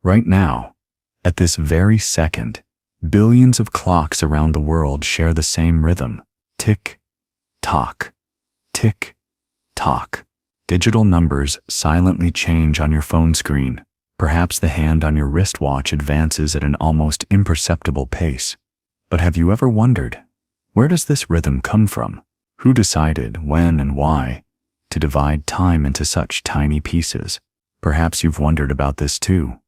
Right now, at this very second, billions of clocks around the world share the same rhythm. Tick, tock, tick, tock. Digital numbers silently change on your phone screen. Perhaps the hand on your wristwatch advances at an almost imperceptible pace. But have you ever wondered, where does this rhythm come from? Who decided, when and why, to divide time into such tiny pieces? Perhaps you've wondered about this too.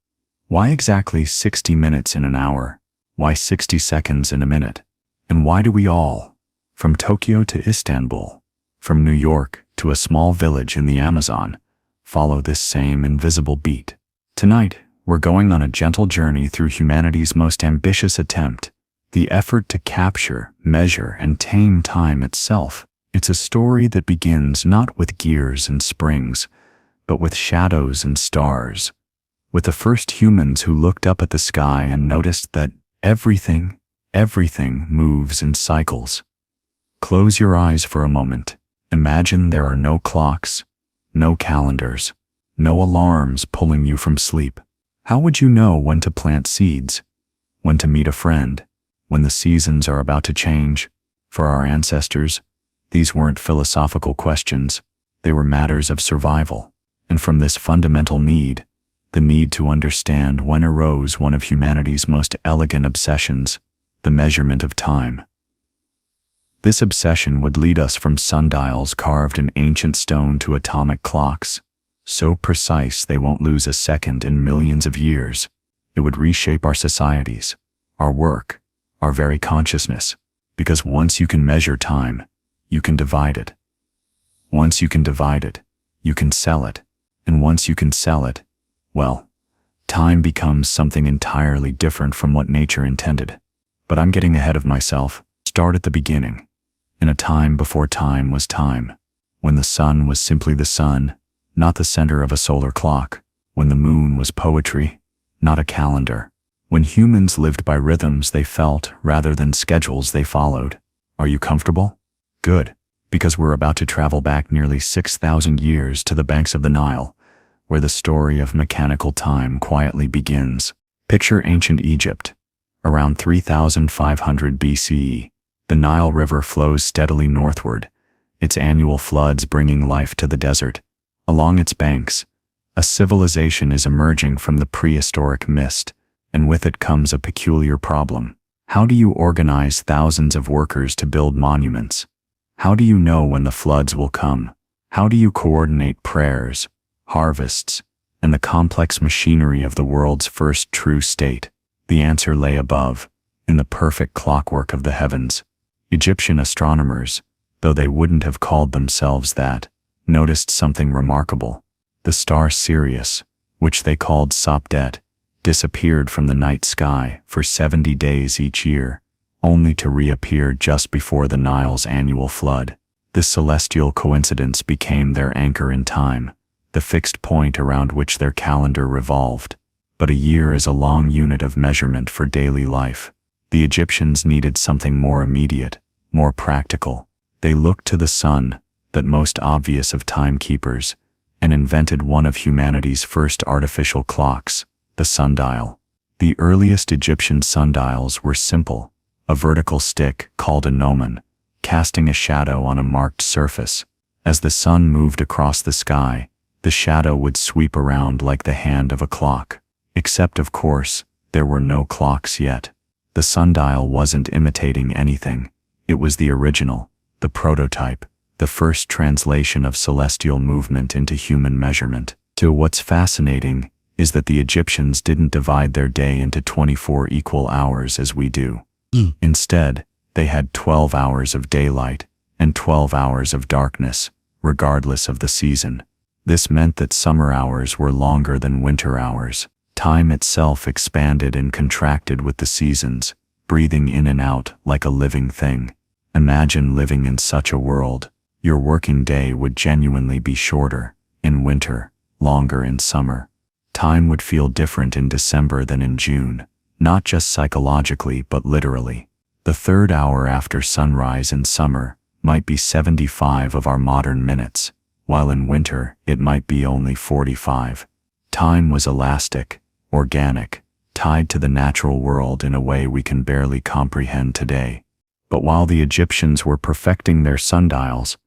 Why exactly 60 minutes in an hour? Why 60 seconds in a minute? And why do we all, from Tokyo to Istanbul, from New York to a small village in the Amazon, follow this same invisible beat? Tonight, we're going on a gentle journey through humanity's most ambitious attempt, the effort to capture, measure, and tame time itself. It's a story that begins not with gears and springs, but with shadows and stars, with the first humans who looked up at the sky and noticed that everything moves in cycles. Close your eyes for a moment. Imagine there are no clocks, no calendars, no alarms pulling you from sleep. How would you know when to plant seeds, when to meet a friend, when the seasons are about to change? For our ancestors, these weren't philosophical questions. They were matters of survival. And from this fundamental need, the need to understand when, arose one of humanity's most elegant obsessions, the measurement of time. This obsession would lead us from sundials carved in ancient stone to atomic clocks, so precise they won't lose a second in millions of years. It would reshape our societies, our work, our very consciousness, because once you can measure time, you can divide it. Once you can divide it, you can sell it. And once you can sell it, well, time becomes something entirely different from what nature intended. But I'm getting ahead of myself. Start at the beginning. In a time before time was time, when the sun was simply the sun, not the center of a solar clock, when the moon was poetry, not a calendar, when humans lived by rhythms they felt rather than schedules they followed. Are you comfortable? Good, because we're about to travel back nearly 6,000 years to the banks of the Nile, where the story of mechanical time quietly begins. Picture ancient Egypt. Around 3,500 BCE, the Nile River flows steadily northward, its annual floods bringing life to the desert. Along its banks, a civilization is emerging from the prehistoric mist, and with it comes a peculiar problem. How do you organize thousands of workers to build monuments? How do you know when the floods will come? How do you coordinate prayers, harvests, and the complex machinery of the world's first true state? The answer lay above, in the perfect clockwork of the heavens. Egyptian astronomers, though they wouldn't have called themselves that, noticed something remarkable. The star Sirius, which they called Sopdet, disappeared from the night sky for 70 days each year, only to reappear just before the Nile's annual flood. This celestial coincidence became their anchor in time, the fixed point around which their calendar revolved. But a year is a long unit of measurement for daily life. The Egyptians needed something more immediate, more practical. They looked to the sun, that most obvious of timekeepers, and invented one of humanity's first artificial clocks, the sundial. The earliest Egyptian sundials were simple, a vertical stick called a gnomon, casting a shadow on a marked surface. As the sun moved across the sky, the shadow would sweep around like the hand of a clock. Except, of course, there were no clocks yet. The sundial wasn't imitating anything. It was the original, the prototype, the first translation of celestial movement into human measurement. What's fascinating is that the Egyptians didn't divide their day into 24 equal hours as we do. Instead, they had 12 hours of daylight and 12 hours of darkness, regardless of the season. This meant that summer hours were longer than winter hours. Time itself expanded and contracted with the seasons, breathing in and out like a living thing. Imagine living in such a world. Your working day would genuinely be shorter in winter, longer in summer. Time would feel different in December than in June, not just psychologically but literally. The third hour after sunrise in summer might be 75 of our modern minutes, while in winter it might be only 45. Time was elastic, organic, tied to the natural world in a way we can barely comprehend today. But while the Egyptians were perfecting their sundials,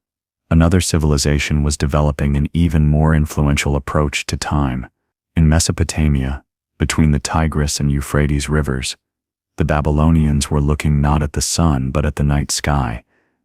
another civilization was developing an even more influential approach to time. In Mesopotamia, between the Tigris and Euphrates rivers, the Babylonians were looking not at the sun but at the night sky,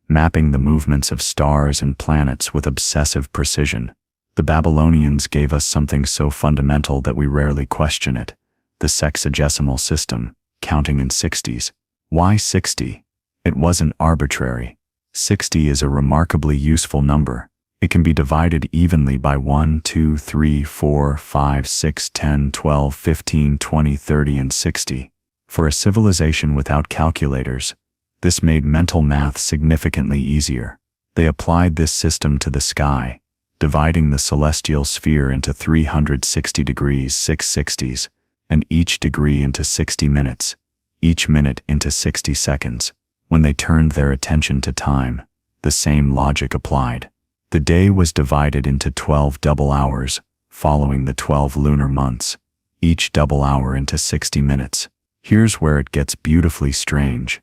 mapping the movements of stars and planets with obsessive precision. The Babylonians gave us something so fundamental that we rarely question it: the sexagesimal system, counting in 60s. Why 60? It wasn't arbitrary. 60 is a remarkably useful number. It can be divided evenly by 1, 2, 3, 4, 5, 6, 10, 12, 15, 20, 30, and 60. For a civilization without calculators, this made mental math significantly easier. They applied this system to the sky, dividing the celestial sphere into 360 degrees 6/60s, and each degree into 60 minutes, each minute into 60 seconds. When they turned their attention to time, the same logic applied. The day was divided into 12 double hours, following the 12 lunar months, each double hour into 60 minutes. Here's where it gets beautifully strange.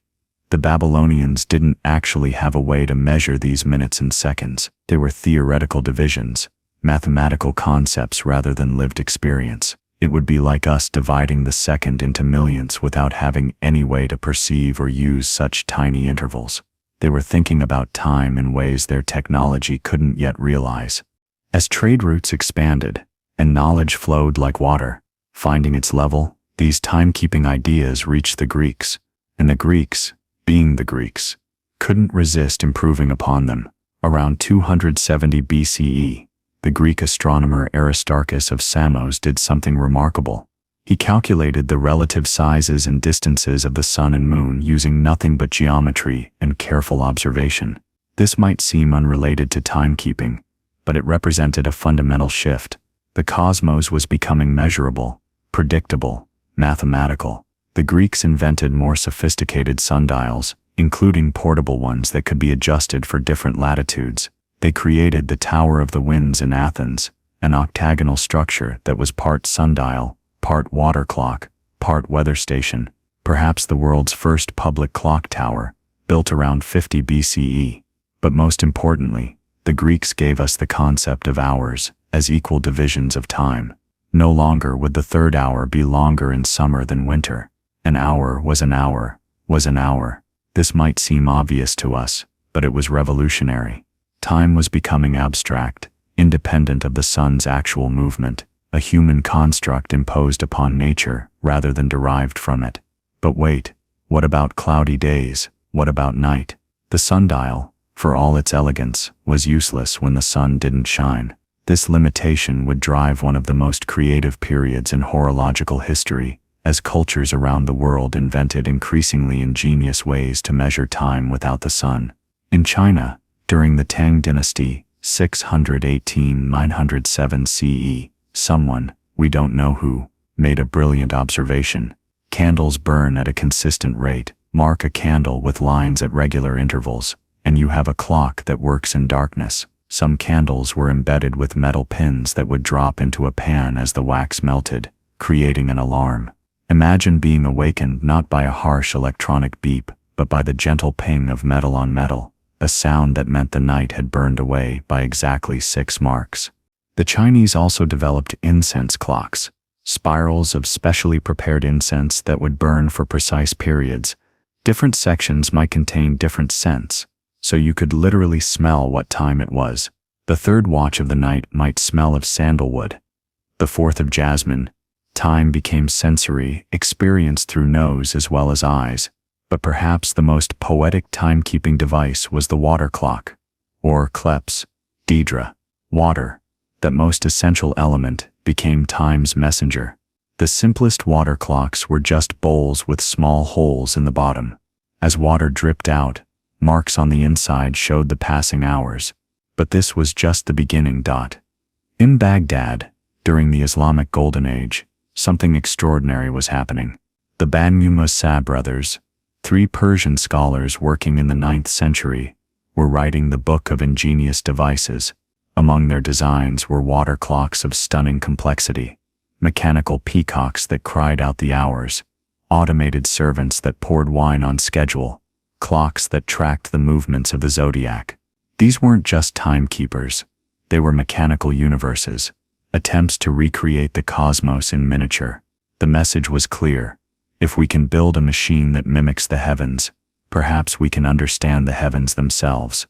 The Babylonians didn't actually have a way to measure these minutes and seconds. They were theoretical divisions, mathematical concepts rather than lived experience. It would be like us dividing the second into millions without having any way to perceive or use such tiny intervals. They were thinking about time in ways their technology couldn't yet realize. As trade routes expanded, and knowledge flowed like water, finding its level, these timekeeping ideas reached the Greeks, and the Greeks, being the Greeks, couldn't resist improving upon them. Around 270 BCE, the Greek astronomer Aristarchus of Samos did something remarkable. He calculated the relative sizes and distances of the sun and moon using nothing but geometry and careful observation. This might seem unrelated to timekeeping, but it represented a fundamental shift. The cosmos was becoming measurable, predictable, mathematical. The Greeks invented more sophisticated sundials, including portable ones that could be adjusted for different latitudes. They created the Tower of the Winds in Athens, an octagonal structure that was part sundial, part water clock, part weather station, perhaps the world's first public clock tower, built around 50 BCE. But most importantly, the Greeks gave us the concept of hours as equal divisions of time. No longer would the third hour be longer in summer than winter. An hour was an hour, was an hour. This might seem obvious to us, but it was revolutionary. Time was becoming abstract, independent of the sun's actual movement, a human construct imposed upon nature rather than derived from it. But wait, what about cloudy days? What about night? The sundial, for all its elegance, was useless when the sun didn't shine. This limitation would drive one of the most creative periods in horological history, as cultures around the world invented increasingly ingenious ways to measure time without the sun. In China, during the Tang dynasty, 618–907 CE, someone, we don't know who, made a brilliant observation. Candles burn at a consistent rate. Mark a candle with lines at regular intervals, and you have a clock that works in darkness. Some candles were embedded with metal pins that would drop into a pan as the wax melted, creating an alarm. Imagine being awakened not by a harsh electronic beep, but by the gentle ping of metal on metal, a sound that meant the night had burned away by exactly 6 marks. The Chinese also developed incense clocks, spirals of specially prepared incense that would burn for precise periods. Different sections might contain different scents, so you could literally smell what time it was. The third watch of the night might smell of sandalwood, the fourth of jasmine. Time became sensory, experienced through nose as well as eyes. But perhaps the most poetic timekeeping device was the water clock, or kleps, Deidre, water. That most essential element became time's messenger. The simplest water clocks were just bowls with small holes in the bottom. As water dripped out, marks on the inside showed the passing hours. But this was just the beginning. In Baghdad, during the Islamic Golden Age, something extraordinary was happening. The Banu Musa brothers, 3 Persian scholars working in the 9th century, were writing the Book of Ingenious Devices. Among their designs were water clocks of stunning complexity. mechanical peacocks that cried out the hours, automated servants that poured wine on schedule, clocks that tracked the movements of the zodiac. These weren't just timekeepers. They were mechanical universes, attempts to recreate the cosmos in miniature. The message was clear. If we can build a machine that mimics the heavens, perhaps we can understand the heavens themselves.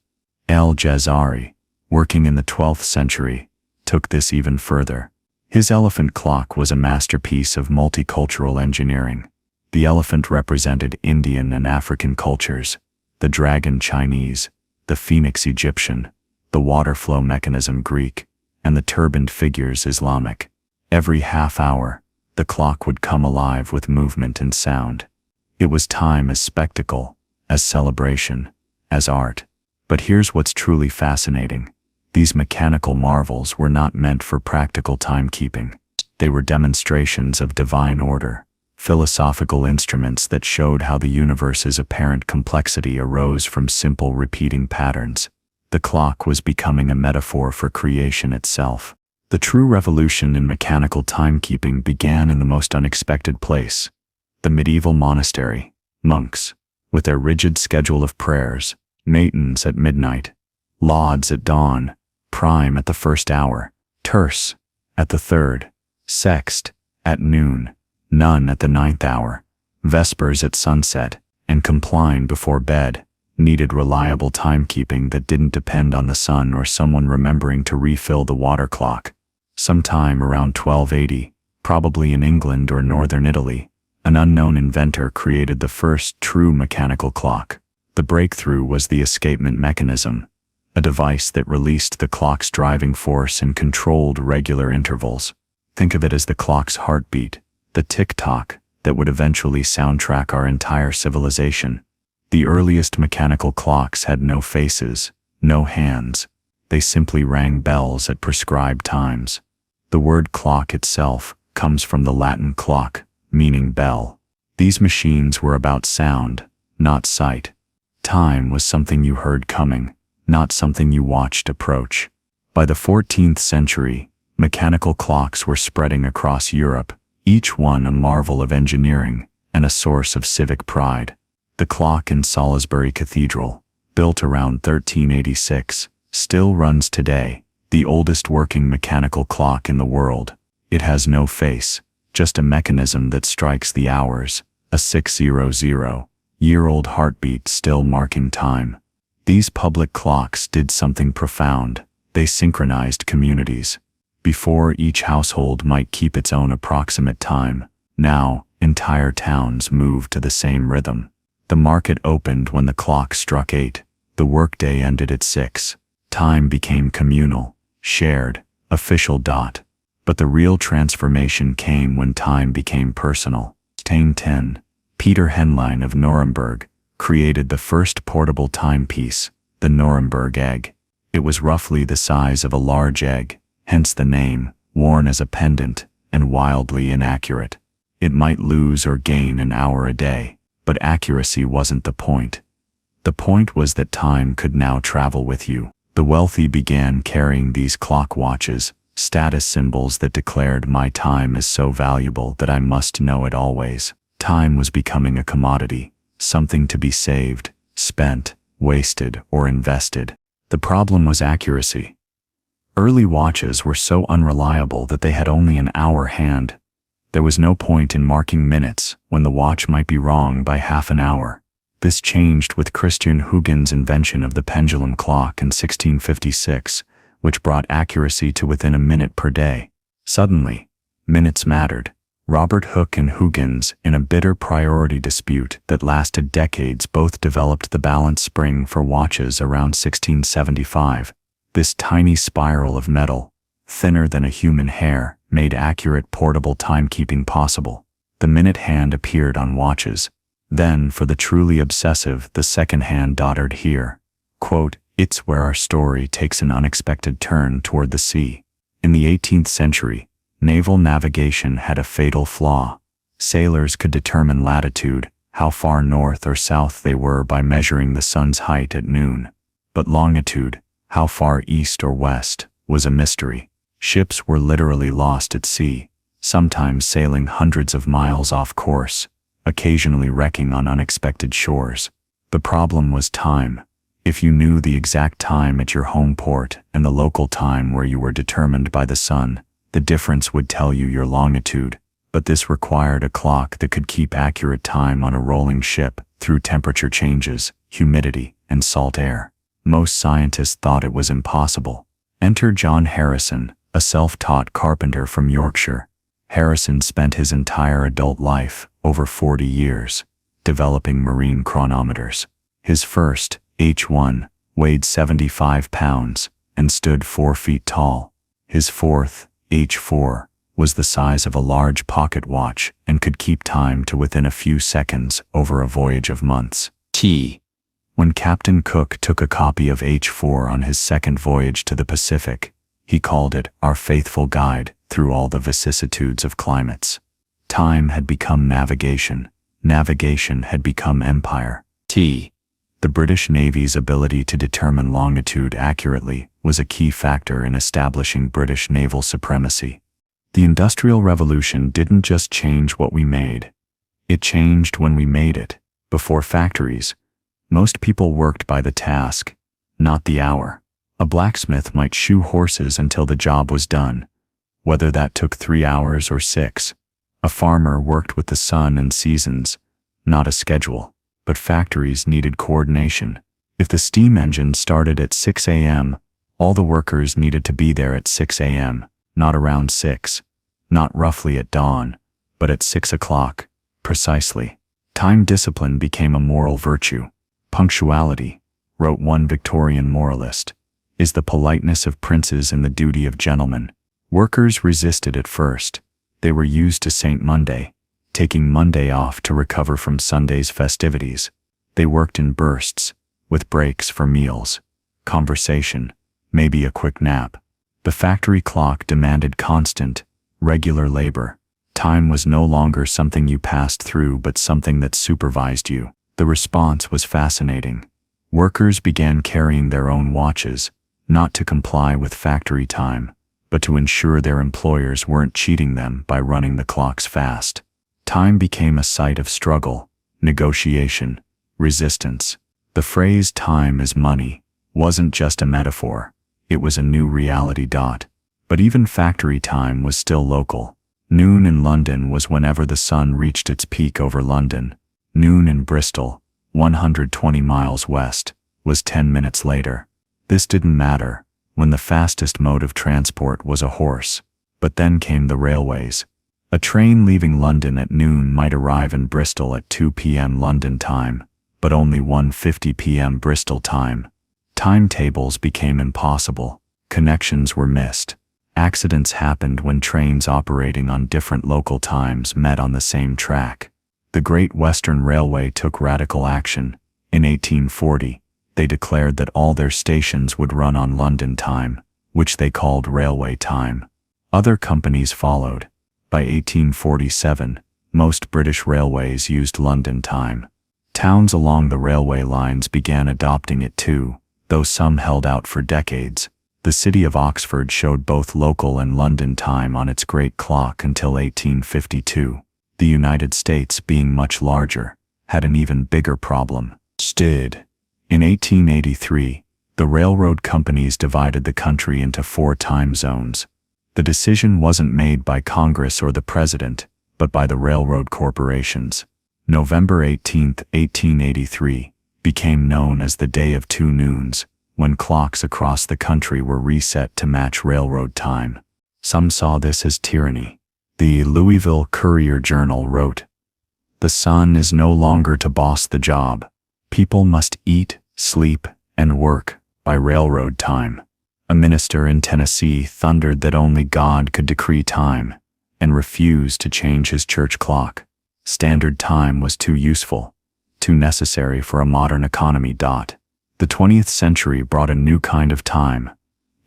Al-Jazari, working in the 12th century, took this even further. His elephant clock was a masterpiece of multicultural engineering. The elephant represented Indian and African cultures, the dragon Chinese, the phoenix Egyptian, the water flow mechanism Greek, and the turbaned figures Islamic. Every half hour, the clock would come alive with movement and sound. It was time as spectacle, as celebration, as art. But here's what's truly fascinating. These mechanical marvels were not meant for practical timekeeping. They were demonstrations of divine order, philosophical instruments that showed how the universe's apparent complexity arose from simple repeating patterns. The clock was becoming a metaphor for creation itself. The true revolution in mechanical timekeeping began in the most unexpected place. The medieval monastery. Monks, with their rigid schedule of prayers, matins at midnight, lauds at dawn, prime at the first hour, terce at the third, sext at noon, none at the ninth hour, vespers at sunset, and compline before bed, needed reliable timekeeping that didn't depend on the sun or someone remembering to refill the water clock. Sometime around 1280, probably in England or northern Italy, an unknown inventor created the first true mechanical clock. The breakthrough was the escapement mechanism, a device that released the clock's driving force and controlled regular intervals. Think of it as the clock's heartbeat, the tick-tock that would eventually soundtrack our entire civilization. The earliest mechanical clocks had no faces, no hands. They simply rang bells at prescribed times. The word clock itself comes from the Latin clock, meaning bell. These machines were about sound, not sight. Time was something you heard coming, not something you watched approach. By the 14th century, mechanical clocks were spreading across Europe, each one a marvel of engineering and a source of civic pride. The clock in Salisbury Cathedral, built around 1386, still runs today, the oldest working mechanical clock in the world. It has no face, just a mechanism that strikes the hours, a 600-year-old heartbeat still marking time. These public clocks did something profound. They synchronized communities. Before, each household might keep its own approximate time. Now, entire towns moved to the same rhythm. The market opened when the clock struck 8. The workday ended at 6. Time became communal, shared, official. But the real transformation came when time became personal. 1010, Peter Henlein of Nuremberg created the first portable timepiece, the Nuremberg egg. It was roughly the size of a large egg, hence the name, worn as a pendant, and wildly inaccurate. It might lose or gain an hour a day, but accuracy wasn't the point. The point was that time could now travel with you. The wealthy began carrying these clock watches, status symbols that declared my time is so valuable that I must know it always. Time was becoming a commodity, something to be saved, spent, wasted, or invested. The problem was accuracy. Early watches were so unreliable that they had only an hour hand. There was no point in marking minutes when the watch might be wrong by half an hour. This changed with Christian Huygens' invention of the pendulum clock in 1656, which brought accuracy to within a minute per day. Suddenly, minutes mattered. Robert Hooke and Huygens, in a bitter priority dispute that lasted decades, both developed the balance spring for watches around 1675. This tiny spiral of metal, thinner than a human hair, made accurate portable timekeeping possible. The minute hand appeared on watches. Then, for the truly obsessive, the second hand dotted here. Quote, "It's where our story takes an unexpected turn toward the sea." In the 18th century, naval navigation had a fatal flaw. Sailors could determine latitude, how far north or south they were, by measuring the sun's height at noon. But longitude, how far east or west, was a mystery. Ships were literally lost at sea, sometimes sailing hundreds of miles off course, occasionally wrecking on unexpected shores. The problem was time. If you knew the exact time at your home port and the local time where you were determined by the sun, the difference would tell you your longitude. But this required a clock that could keep accurate time on a rolling ship through temperature changes, humidity, and salt air. Most scientists thought it was impossible. Enter John Harrison, a self-taught carpenter from Yorkshire. Harrison spent his entire adult life, over 40 years, developing marine chronometers. His first, H1, weighed 75 pounds and stood 4 feet tall. His fourth, H4, was the size of a large pocket watch and could keep time to within a few seconds over a voyage of months. When Captain Cook took a copy of H4 on his second voyage to the Pacific, he called it our faithful guide through all the vicissitudes of climates. Time had become navigation. Navigation had become empire. The British Navy's ability to determine longitude accurately was a key factor in establishing British naval supremacy. The Industrial Revolution didn't just change what we made. It changed when we made it. Before factories, most people worked by the task, not the hour. A blacksmith might shoe horses until the job was done, whether that took 3 hours or 6. A farmer worked with the sun and seasons, not a schedule. But factories needed coordination. If the steam engine started at 6 a.m., all the workers needed to be there at 6 a.m., not around 6, not roughly at dawn, but at 6 o'clock, precisely. Time discipline became a moral virtue. Punctuality, wrote one Victorian moralist, is the politeness of princes and the duty of gentlemen. Workers resisted at first. They were used to St. Monday, taking Monday off to recover from Sunday's festivities. They worked in bursts, with breaks for meals, conversation, maybe a quick nap. The factory clock demanded constant, regular labor. Time was no longer something you passed through but something that supervised you. The response was fascinating. Workers began carrying their own watches, not to comply with factory time, but to ensure their employers weren't cheating them by running the clocks fast. Time became a site of struggle, negotiation, resistance. The phrase "time is money" wasn't just a metaphor, it was a new reality. But even factory time was still local. Noon in London was whenever the sun reached its peak over London. Noon in Bristol, 120 miles west, was 10 minutes later. This didn't matter when the fastest mode of transport was a horse. But then came the railways. A train leaving London at noon might arrive in Bristol at 2 p.m. London time, but only 1:50 p.m. Bristol time. Timetables became impossible. Connections were missed. Accidents happened when trains operating on different local times met on the same track. The Great Western Railway took radical action. In 1840, they declared that all their stations would run on London time, which they called railway time. Other companies followed. By 1847, most British railways used London time. Towns along the railway lines began adopting it too, though some held out for decades. The city of Oxford showed both local and London time on its great clock until 1852. The United States, being much larger, had an even bigger problem. In 1883, the railroad companies divided the country into 4 time zones. The decision wasn't made by Congress or the President, but by the railroad corporations. November 18, 1883, became known as the Day of Two Noons, when clocks across the country were reset to match railroad time. Some saw this as tyranny. The Louisville Courier-Journal wrote, "The sun is no longer to boss the job. People must eat, sleep, and work by railroad time." A minister in Tennessee thundered that only God could decree time, and refused to change his church clock. Standard time was too useful, too necessary for a modern economy. The 20th century brought a new kind of time,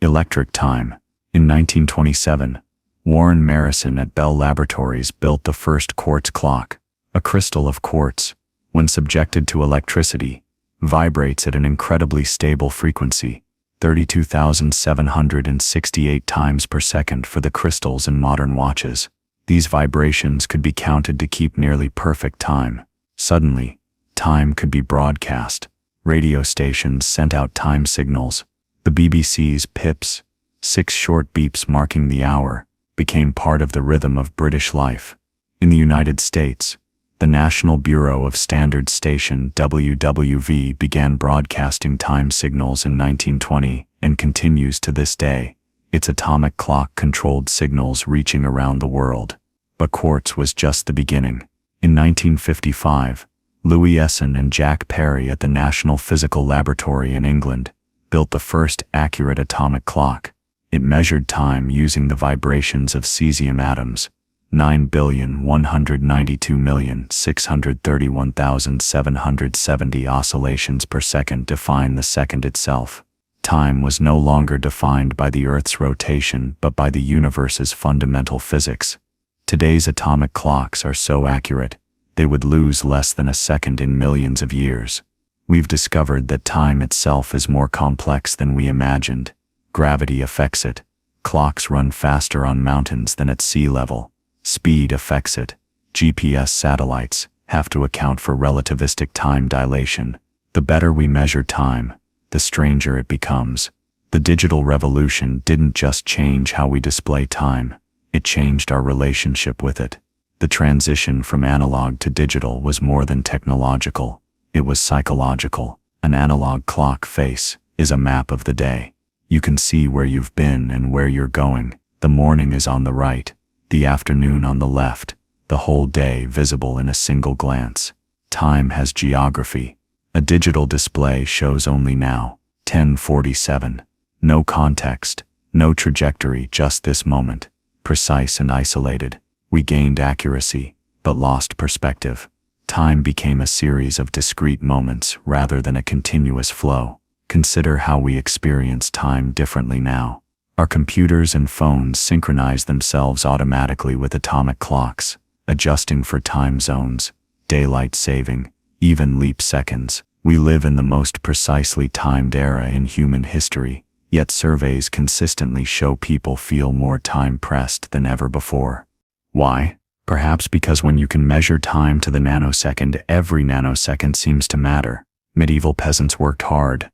electric time. In 1927, Warren Marrison at Bell Laboratories built the first quartz clock. A crystal of quartz, when subjected to electricity, vibrates at an incredibly stable frequency, 32,768 times per second for the crystals in modern watches. These vibrations could be counted to keep nearly perfect time. Suddenly, time could be broadcast. Radio stations sent out time signals. The BBC's pips, 6 short beeps marking the hour, became part of the rhythm of British life. In the United States, the National Bureau of Standards station WWV began broadcasting time signals in 1920 and continues to this day, its atomic clock-controlled signals reaching around the world. But quartz was just the beginning. In 1955, Louis Essen and Jack Perry at the National Physical Laboratory in England built the first accurate atomic clock. It measured time using the vibrations of cesium atoms. 9,192,631,770 oscillations per second define the second itself. Time was no longer defined by the Earth's rotation but by the universe's fundamental physics. Today's atomic clocks are so accurate, they would lose less than a second in millions of years. We've discovered that time itself is more complex than we imagined. Gravity affects it. Clocks run faster on mountains than at sea level. Speed affects it. GPS satellites have to account for relativistic time dilation. The better we measure time, the stranger it becomes. The digital revolution didn't just change how we display time, it changed our relationship with it. The transition from analog to digital was more than technological, it was psychological. An analog clock face is a map of the day. You can see where you've been and where you're going. The morning is on the right, the afternoon on the left, the whole day visible in a single glance. Time has geography. A digital display shows only now, 10:47. No context, no trajectory, just this moment. Precise and isolated. We gained accuracy, but lost perspective. Time became a series of discrete moments rather than a continuous flow. Consider how we experience time differently now. Our computers and phones synchronize themselves automatically with atomic clocks, adjusting for time zones, daylight saving, even leap seconds. We live in the most precisely timed era in human history, yet surveys consistently show people feel more time-pressed than ever before. Why? Perhaps because when you can measure time to the nanosecond, every nanosecond seems to matter. Medieval peasants worked hard,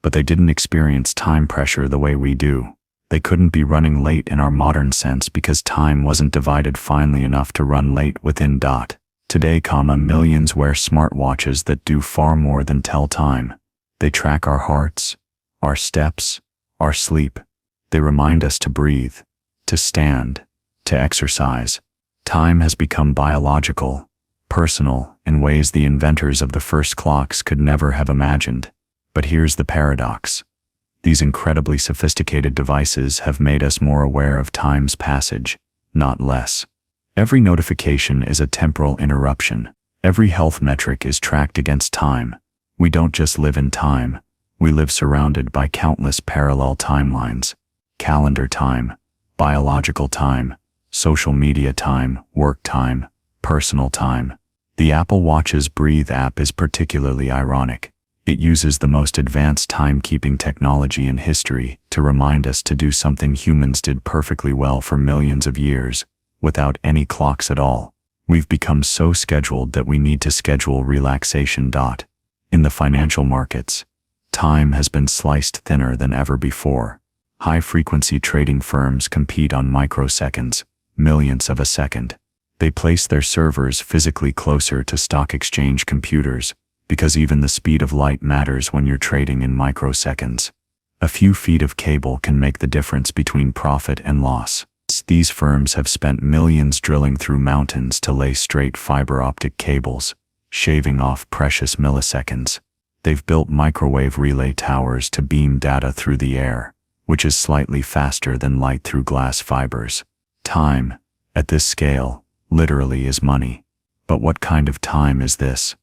but they didn't experience time pressure the way we do. They couldn't be running late in our modern sense because time wasn't divided finely enough to run late within dot. Today, millions wear smartwatches that do far more than tell time. They track our hearts, our steps, our sleep. They remind us to breathe, to stand, to exercise. Time has become biological, personal, in ways the inventors of the first clocks could never have imagined. But here's the paradox. These incredibly sophisticated devices have made us more aware of time's passage, not less. Every notification is a temporal interruption. Every health metric is tracked against time. We don't just live in time, we live surrounded by countless parallel timelines. Calendar time, biological time, social media time, work time, personal time. The Apple Watch's Breathe app is particularly ironic. It uses the most advanced timekeeping technology in history to remind us to do something humans did perfectly well for millions of years, without any clocks at all. We've become so scheduled that we need to schedule relaxation. In the financial markets, time has been sliced thinner than ever before. High-frequency trading firms compete on microseconds, millionths of a second. They place their servers physically closer to stock exchange computers, because even the speed of light matters when you're trading in microseconds. A few feet of cable can make the difference between profit and loss. These firms have spent millions drilling through mountains to lay straight fiber optic cables, shaving off precious milliseconds. They've built microwave relay towers to beam data through the air, which is slightly faster than light through glass fibers. Time, at this scale, literally is money. But what kind of time is this?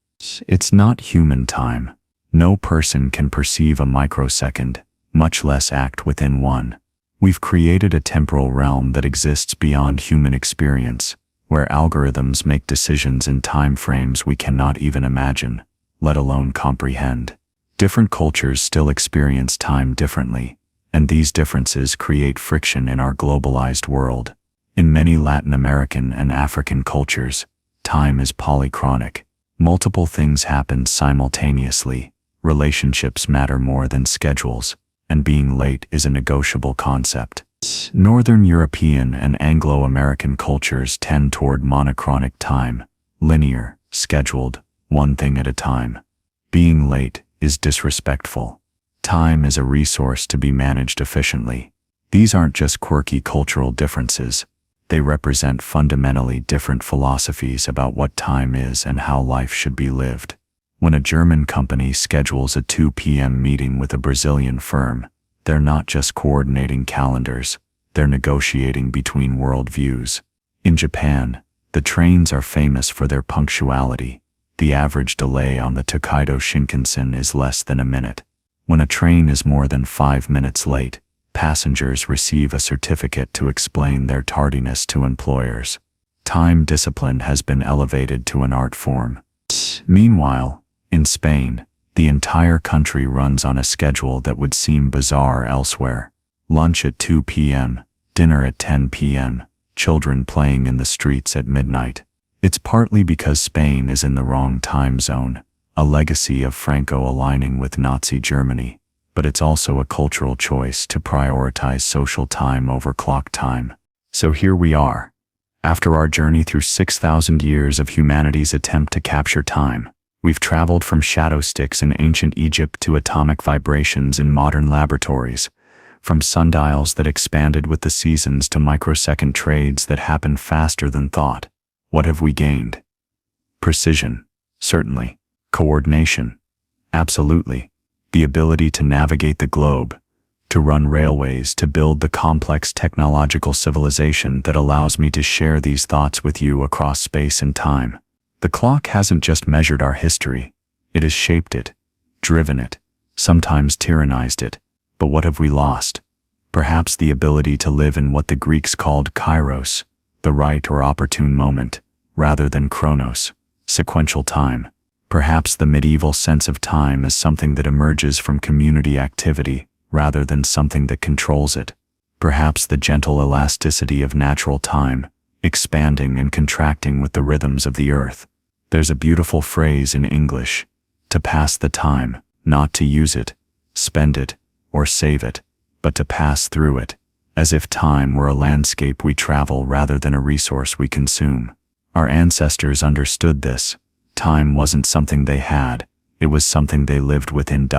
It's not human time. No person can perceive a microsecond, much less act within one. We've created a temporal realm that exists beyond human experience, where algorithms make decisions in time frames we cannot even imagine, let alone comprehend. Different cultures still experience time differently, and these differences create friction in our globalized world. In many Latin American and African cultures, time is polychronic. Multiple things happen simultaneously. Relationships matter more than schedules, and being late is a negotiable concept. Northern European and Anglo-American cultures tend toward monochronic time, linear, scheduled, one thing at a time. Being late is disrespectful. Time is a resource to be managed efficiently. These aren't just quirky cultural differences. They represent fundamentally different philosophies about what time is and how life should be lived. When a German company schedules a 2 p.m. meeting with a Brazilian firm, they're not just coordinating calendars, they're negotiating between worldviews. In Japan, the trains are famous for their punctuality. The average delay on the Tokaido Shinkansen is less than a minute. When a train is more than 5 minutes late, passengers receive a certificate to explain their tardiness to employers. Time discipline has been elevated to an art form. Meanwhile, in Spain, the entire country runs on a schedule that would seem bizarre elsewhere. Lunch at 2 p.m., dinner at 10 p.m., children playing in the streets at midnight. It's partly because Spain is in the wrong time zone, a legacy of Franco aligning with Nazi Germany, but it's also a cultural choice to prioritize social time over clock time. So here we are. After our journey through 6,000 years of humanity's attempt to capture time, we've traveled from shadow sticks in ancient Egypt to atomic vibrations in modern laboratories, from sundials that expanded with the seasons to microsecond trades that happen faster than thought. What have we gained? Precision, certainly. Coordination, absolutely. The ability to navigate the globe, to run railways, to build the complex technological civilization that allows me to share these thoughts with you across space and time. The clock hasn't just measured our history, it has shaped it, driven it, sometimes tyrannized it. But what have we lost? Perhaps the ability to live in what the Greeks called kairos, the right or opportune moment, rather than chronos, sequential time. Perhaps the medieval sense of time as something that emerges from community activity, rather than something that controls it. Perhaps the gentle elasticity of natural time, expanding and contracting with the rhythms of the earth. There's a beautiful phrase in English, to pass the time, not to use it, spend it, or save it, but to pass through it, as if time were a landscape we travel rather than a resource we consume. Our ancestors understood this. Time wasn't something they had, it was something they lived within.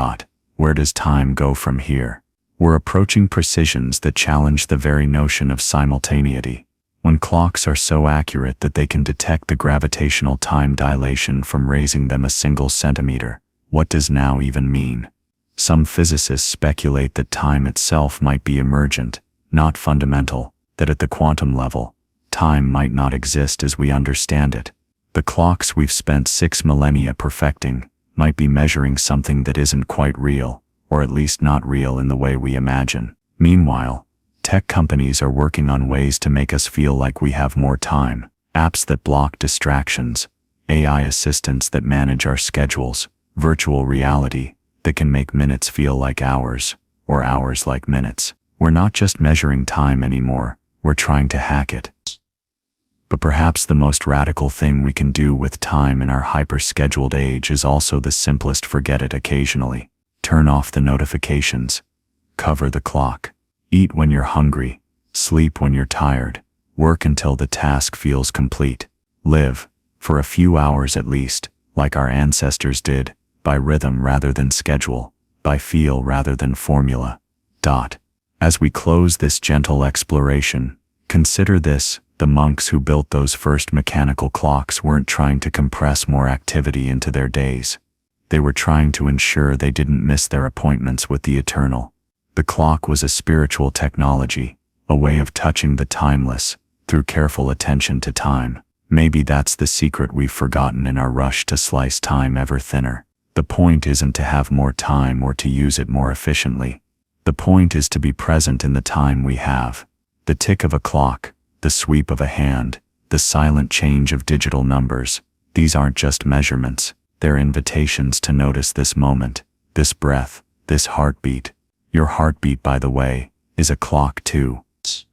Where does time go from here? We're approaching precisions that challenge the very notion of simultaneity. When clocks are so accurate that they can detect the gravitational time dilation from raising them a single centimeter, what does now even mean? Some physicists speculate that time itself might be emergent, not fundamental, that at the quantum level, time might not exist as we understand it. The clocks we've spent 6 millennia perfecting might be measuring something that isn't quite real, or at least not real in the way we imagine. Meanwhile, tech companies are working on ways to make us feel like we have more time. Apps that block distractions, AI assistants that manage our schedules, virtual reality that can make minutes feel like hours, or hours like minutes. We're not just measuring time anymore, we're trying to hack it. But perhaps the most radical thing we can do with time in our hyper-scheduled age is also the simplest: forget it occasionally. Turn off the notifications. Cover the clock. Eat when you're hungry. Sleep when you're tired. Work until the task feels complete. Live, for a few hours at least, like our ancestors did, by rhythm rather than schedule, by feel rather than formula. As we close this gentle exploration, consider this: the monks who built those first mechanical clocks weren't trying to compress more activity into their days. They were trying to ensure they didn't miss their appointments with the eternal. The clock was a spiritual technology, a way of touching the timeless, through careful attention to time. Maybe that's the secret we've forgotten in our rush to slice time ever thinner. The point isn't to have more time or to use it more efficiently. The point is to be present in the time we have. The tick of a clock, the sweep of a hand, the silent change of digital numbers. These aren't just measurements, they're invitations to notice this moment, this breath, this heartbeat. Your heartbeat, by the way, is a clock too.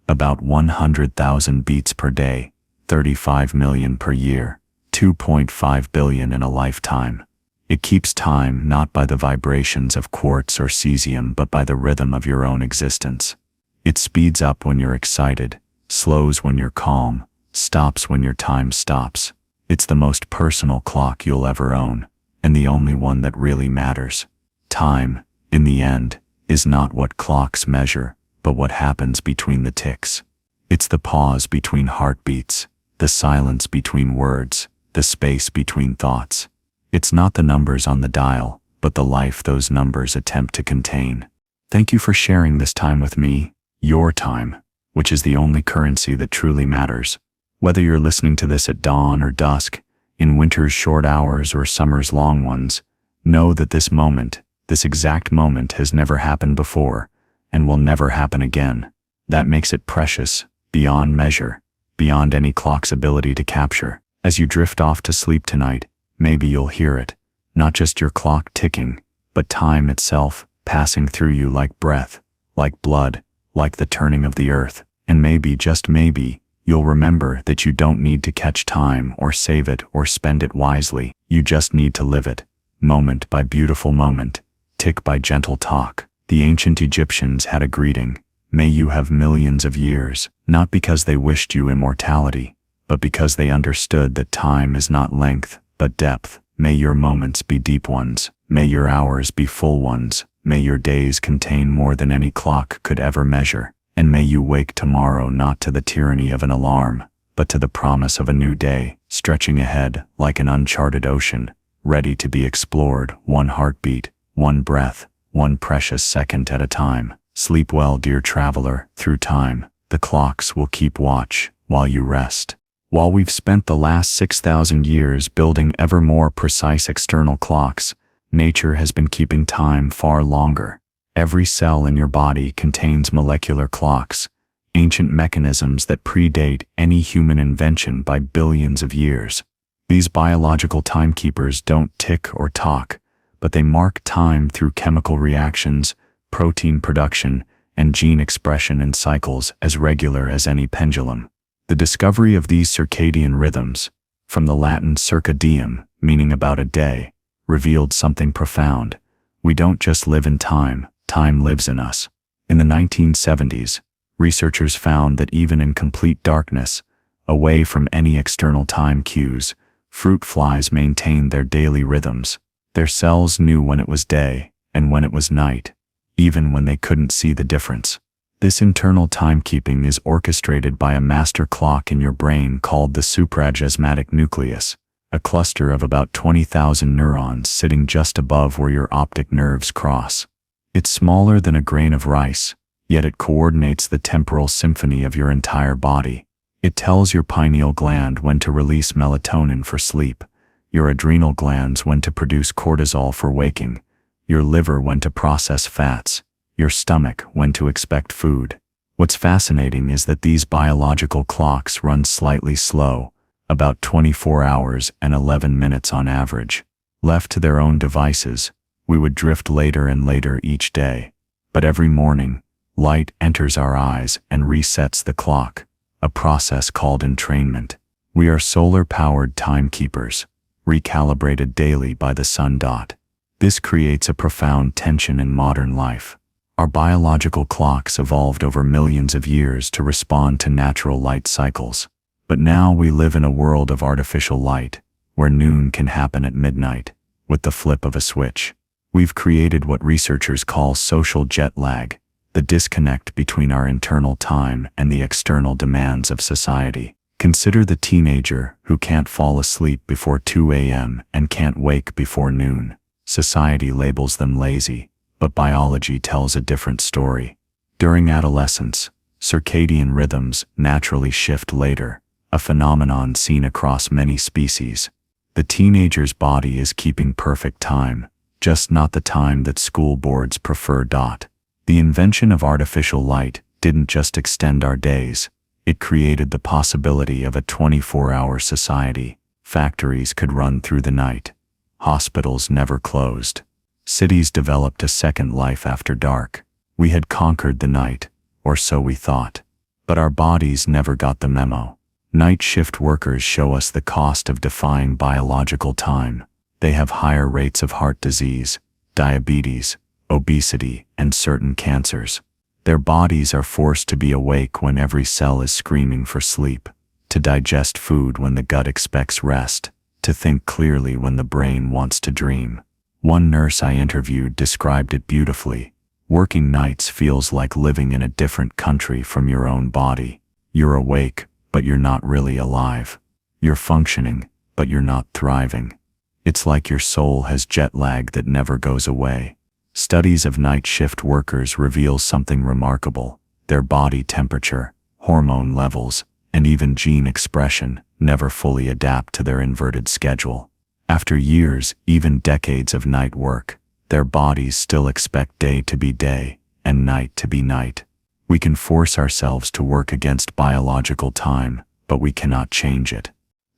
About 100,000 beats per day, 35 million per year, 2.5 billion in a lifetime. It keeps time not by the vibrations of quartz or cesium but by the rhythm of your own existence. It speeds up when you're excited, slows when you're calm, stops when your time stops. It's the most personal clock you'll ever own, and the only one that really matters. Time, in the end, is not what clocks measure, but what happens between the ticks. It's the pause between heartbeats, the silence between words, the space between thoughts. It's not the numbers on the dial, but the life those numbers attempt to contain. Thank you for sharing this time with me, your time, which is the only currency that truly matters. Whether you're listening to this at dawn or dusk, in winter's short hours or summer's long ones, know that this moment, this exact moment has never happened before, and will never happen again. That makes it precious, beyond measure, beyond any clock's ability to capture. As you drift off to sleep tonight, maybe you'll hear it, not just your clock ticking, but time itself passing through you like breath, like blood, like the turning of the earth. And maybe, just maybe, you'll remember that you don't need to catch time or save it or spend it wisely. You just need to live it, moment by beautiful moment, tick by gentle talk. The ancient Egyptians had a greeting: may you have millions of years, not because they wished you immortality, but because they understood that time is not length, but depth. May your moments be deep ones. May your hours be full ones. May your days contain more than any clock could ever measure. And may you wake tomorrow not to the tyranny of an alarm, but to the promise of a new day, stretching ahead like an uncharted ocean, ready to be explored, one heartbeat, one breath, one precious second at a time. Sleep well, dear traveler, through time. The clocks will keep watch while you rest. While we've spent the last 6,000 years building ever more precise external clocks, nature has been keeping time far longer. Every cell in your body contains molecular clocks, ancient mechanisms that predate any human invention by billions of years. These biological timekeepers don't tick or talk, but they mark time through chemical reactions, protein production, and gene expression in cycles as regular as any pendulum. The discovery of these circadian rhythms, from the Latin circa diem, meaning about a day, revealed something profound. We don't just live in time, time lives in us. In the 1970s, researchers found that even in complete darkness, away from any external time cues, fruit flies maintained their daily rhythms. Their cells knew when it was day and when it was night, even when they couldn't see the difference. This internal timekeeping is orchestrated by a master clock in your brain called the suprachiasmatic nucleus, a cluster of about 20,000 neurons sitting just above where your optic nerves cross. It's smaller than a grain of rice, yet it coordinates the temporal symphony of your entire body. It tells your pineal gland when to release melatonin for sleep, your adrenal glands when to produce cortisol for waking, your liver when to process fats, your stomach when to expect food. What's fascinating is that these biological clocks run slightly slow, about 24 hours and 11 minutes on average. Left to their own devices, we would drift later and later each day. But every morning, light enters our eyes and resets the clock, a process called entrainment. We are solar-powered timekeepers, recalibrated daily by the sun dot. This creates a profound tension in modern life. Our biological clocks evolved over millions of years to respond to natural light cycles. But now we live in a world of artificial light, where noon can happen at midnight, with the flip of a switch. We've created what researchers call social jet lag, the disconnect between our internal time and the external demands of society. Consider the teenager who can't fall asleep before 2 a.m. and can't wake before noon. Society labels them lazy, but biology tells a different story. During adolescence, circadian rhythms naturally shift later, a phenomenon seen across many species. The teenager's body is keeping perfect time, just not the time that school boards prefer. The invention of artificial light didn't just extend our days, it created the possibility of a 24-hour society. Factories could run through the night. Hospitals never closed. Cities developed a second life after dark. We had conquered the night, or so we thought. But our bodies never got the memo. Night shift workers show us the cost of defying biological time. They have higher rates of heart disease, diabetes, obesity, and certain cancers. Their bodies are forced to be awake when every cell is screaming for sleep, to digest food when the gut expects rest, to think clearly when the brain wants to dream. One nurse I interviewed described it beautifully. Working nights feels like living in a different country from your own body. You're awake, but you're not really alive. You're functioning, but you're not thriving. It's like your soul has jet lag that never goes away. Studies of night shift workers reveal something remarkable. Their body temperature, hormone levels, and even gene expression never fully adapt to their inverted schedule. After years, even decades of night work, their bodies still expect day to be day and night to be night. We can force ourselves to work against biological time, but we cannot change it.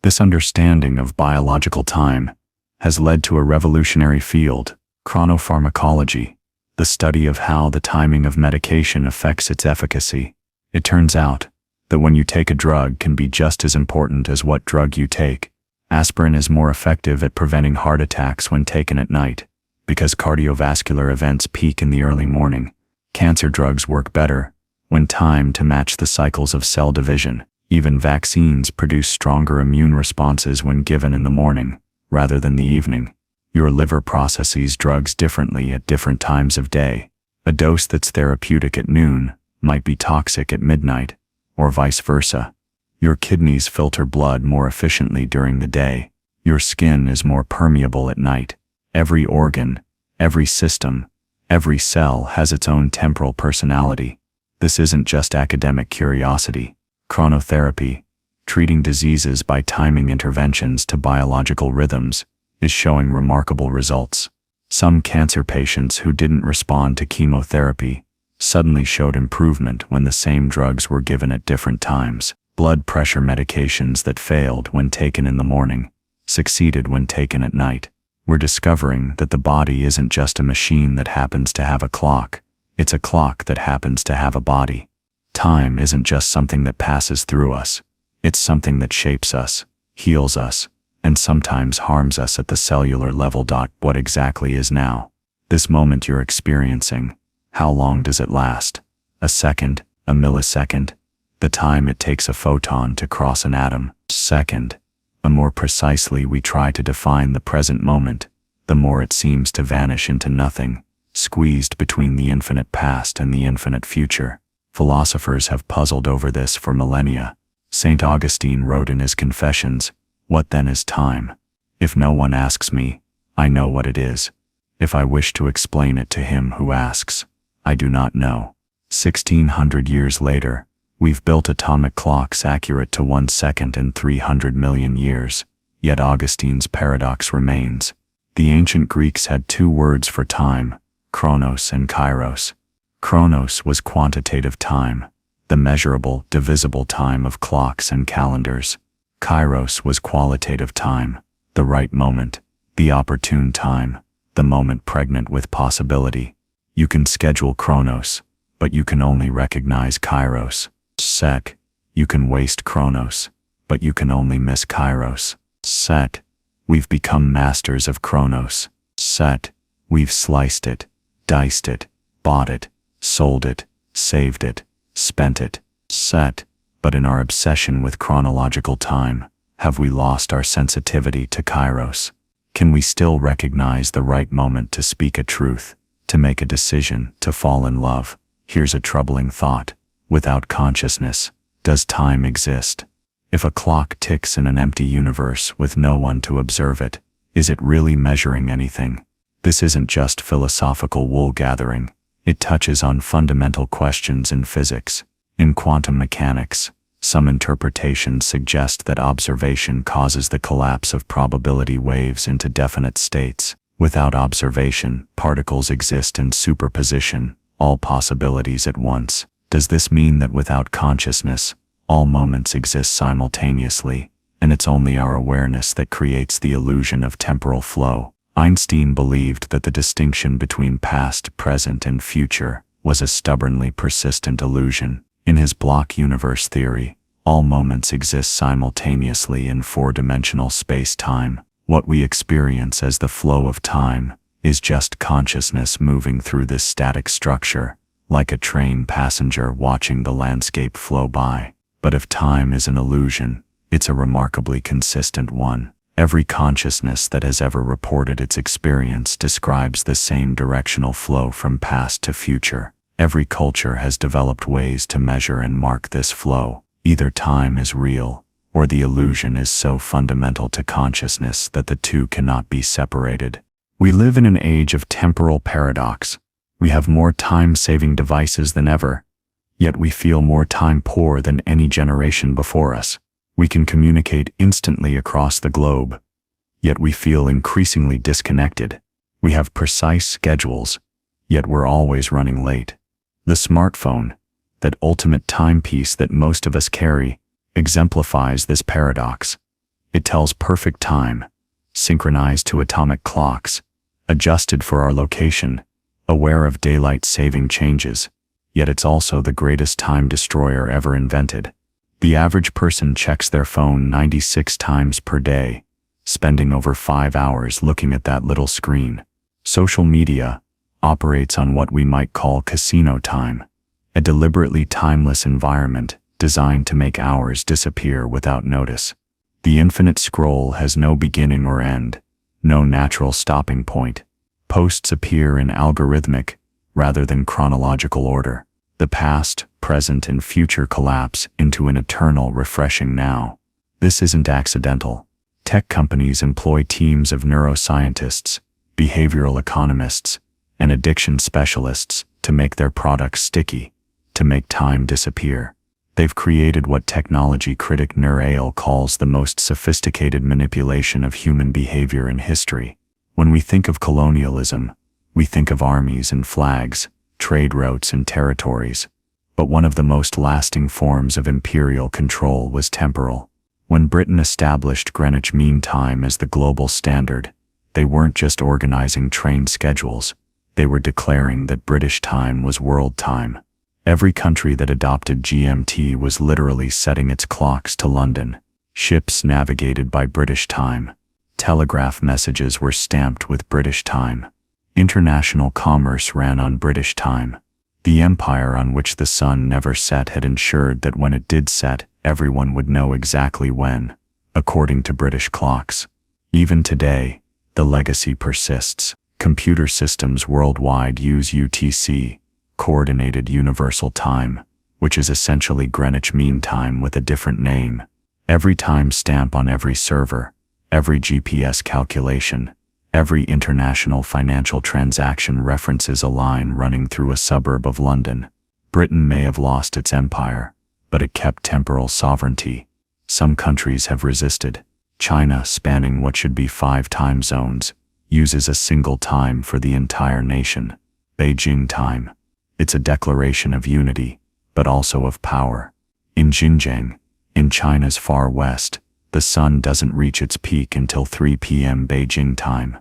This understanding of biological time has led to a revolutionary field, chronopharmacology, the study of how the timing of medication affects its efficacy. It turns out that when you take a drug can be just as important as what drug you take. Aspirin is more effective at preventing heart attacks when taken at night, because cardiovascular events peak in the early morning. Cancer drugs work better when timed to match the cycles of cell division. Even vaccines produce stronger immune responses when given in the morning, rather than the evening. Your liver processes drugs differently at different times of day. A dose that's therapeutic at noon might be toxic at midnight, or vice versa. Your kidneys filter blood more efficiently during the day. Your skin is more permeable at night. Every organ, every system, every cell has its own temporal personality. This isn't just academic curiosity. Chronotherapy, treating diseases by timing interventions to biological rhythms, is showing remarkable results. Some cancer patients who didn't respond to chemotherapy suddenly showed improvement when the same drugs were given at different times. Blood pressure medications that failed when taken in the morning succeeded when taken at night. We're discovering that the body isn't just a machine that happens to have a clock, it's a clock that happens to have a body. Time isn't just something that passes through us, it's something that shapes us, heals us, and sometimes harms us at the cellular level. What exactly is now? This moment you're experiencing, how long does it last? A second? A millisecond? The time it takes a photon to cross an atom. Second. The more precisely we try to define the present moment, the more it seems to vanish into nothing, squeezed between the infinite past and the infinite future. Philosophers have puzzled over this for millennia. St. Augustine wrote in his Confessions, "What then is time? If no one asks me, I know what it is. If I wish to explain it to him who asks, I do not know." 1600 years later, we've built atomic clocks accurate to 1 second in 300 million years, yet Augustine's paradox remains. The ancient Greeks had two words for time, chronos and kairos. Chronos was quantitative time, the measurable, divisible time of clocks and calendars. Kairos was qualitative time, the right moment, the opportune time, the moment pregnant with possibility. You can schedule chronos, but you can only recognize kairos. Sec. You can waste chronos, but you can only miss kairos. Set. We've become masters of chronos. Set. We've sliced it, diced it, bought it, sold it, saved it, spent it. Set. But in our obsession with chronological time, have we lost our sensitivity to kairos? Can we still recognize the right moment to speak a truth, to make a decision, to fall in love? Here's a troubling thought. Without consciousness, does time exist? If a clock ticks in an empty universe with no one to observe it, is it really measuring anything? This isn't just philosophical wool gathering. It touches on fundamental questions in physics. In quantum mechanics, some interpretations suggest that observation causes the collapse of probability waves into definite states. Without observation, particles exist in superposition, all possibilities at once. Does this mean that without consciousness, all moments exist simultaneously, and it's only our awareness that creates the illusion of temporal flow? Einstein believed that the distinction between past, present, and future was a stubbornly persistent illusion. In his block universe theory, all moments exist simultaneously in four-dimensional space-time. What we experience as the flow of time is just consciousness moving through this static structure, like a train passenger watching the landscape flow by. But if time is an illusion, it's a remarkably consistent one. Every consciousness that has ever reported its experience describes the same directional flow from past to future. Every culture has developed ways to measure and mark this flow. Either time is real, or the illusion is so fundamental to consciousness that the two cannot be separated. We live in an age of temporal paradox. We have more time-saving devices than ever, yet we feel more time poor than any generation before us. We can communicate instantly across the globe, yet we feel increasingly disconnected. We have precise schedules, yet we're always running late. The smartphone, that ultimate timepiece that most of us carry, exemplifies this paradox. It tells perfect time, synchronized to atomic clocks, adjusted for our location, aware of daylight-saving changes, yet it's also the greatest time destroyer ever invented. The average person checks their phone 96 times per day, spending over 5 hours looking at that little screen. Social media operates on what we might call casino time, a deliberately timeless environment designed to make hours disappear without notice. The infinite scroll has no beginning or end, no natural stopping point. Posts appear in algorithmic rather than chronological order. The past, present, and future collapse into an eternal, refreshing now. This isn't accidental. Tech companies employ teams of neuroscientists, behavioral economists, and addiction specialists to make their products sticky, to make time disappear. They've created what technology critic Nir calls the most sophisticated manipulation of human behavior in history. When we think of colonialism, we think of armies and flags, trade routes and territories. But one of the most lasting forms of imperial control was temporal. When Britain established Greenwich Mean Time as the global standard, they weren't just organizing train schedules, they were declaring that British time was world time. Every country that adopted GMT was literally setting its clocks to London. Ships navigated by British time. Telegraph messages were stamped with British time. International commerce ran on British time. The empire on which the sun never set had ensured that when it did set, everyone would know exactly when, according to British clocks. Even today, the legacy persists. Computer systems worldwide use UTC, Coordinated Universal Time, which is essentially Greenwich Mean Time with a different name. Every time stamp on every server, every GPS calculation, every international financial transaction references a line running through a suburb of London. Britain may have lost its empire, but it kept temporal sovereignty. Some countries have resisted. China, spanning what should be 5 time zones, uses a single time for the entire nation, Beijing time. It's a declaration of unity, but also of power. In Xinjiang, in China's far west, the sun doesn't reach its peak until 3 p.m. Beijing time.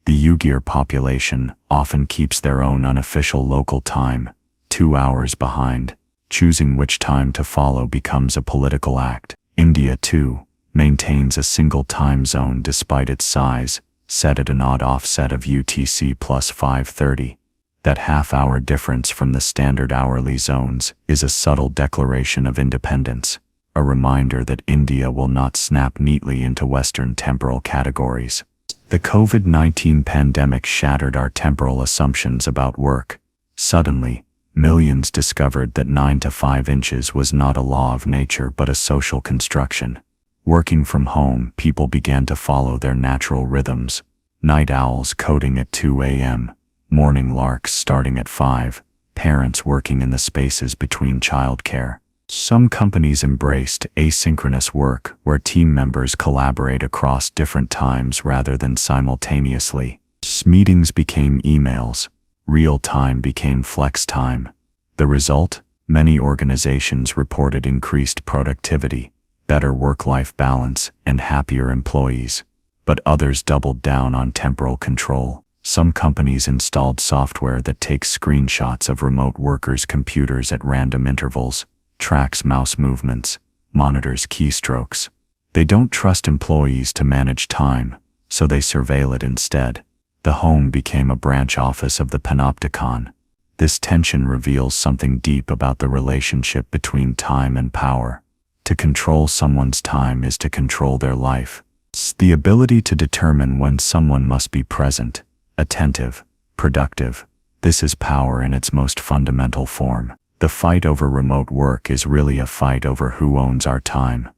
The Uyghur population often keeps their own unofficial local time, 2 hours behind. Choosing which time to follow becomes a political act. India, too, maintains a single time zone despite its size, set at an odd offset of UTC plus 5:30. That half-hour difference from the standard hourly zones is a subtle declaration of independence, a reminder that India will not snap neatly into Western temporal categories. The COVID-19 pandemic shattered our temporal assumptions about work. Suddenly, millions discovered that 9 to 5 inches was not a law of nature but a social construction. Working from home, people began to follow their natural rhythms. Night owls coding at 2 a.m., morning larks starting at 5, parents working in the spaces between childcare. Some companies embraced asynchronous work, where team members collaborate across different times rather than simultaneously. Meetings became emails. Real time became flex time. The result? Many organizations reported increased productivity, better work-life balance, and happier employees. But others doubled down on temporal control. Some companies installed software that takes screenshots of remote workers' computers at random intervals, tracks mouse movements, monitors keystrokes. They don't trust employees to manage time, so they surveil it instead. The home became a branch office of the panopticon. This tension reveals something deep about the relationship between time and power. To control someone's time is to control their life. It's the ability to determine when someone must be present, attentive, productive. This is power in its most fundamental form. The fight over remote work is really a fight over who owns our time.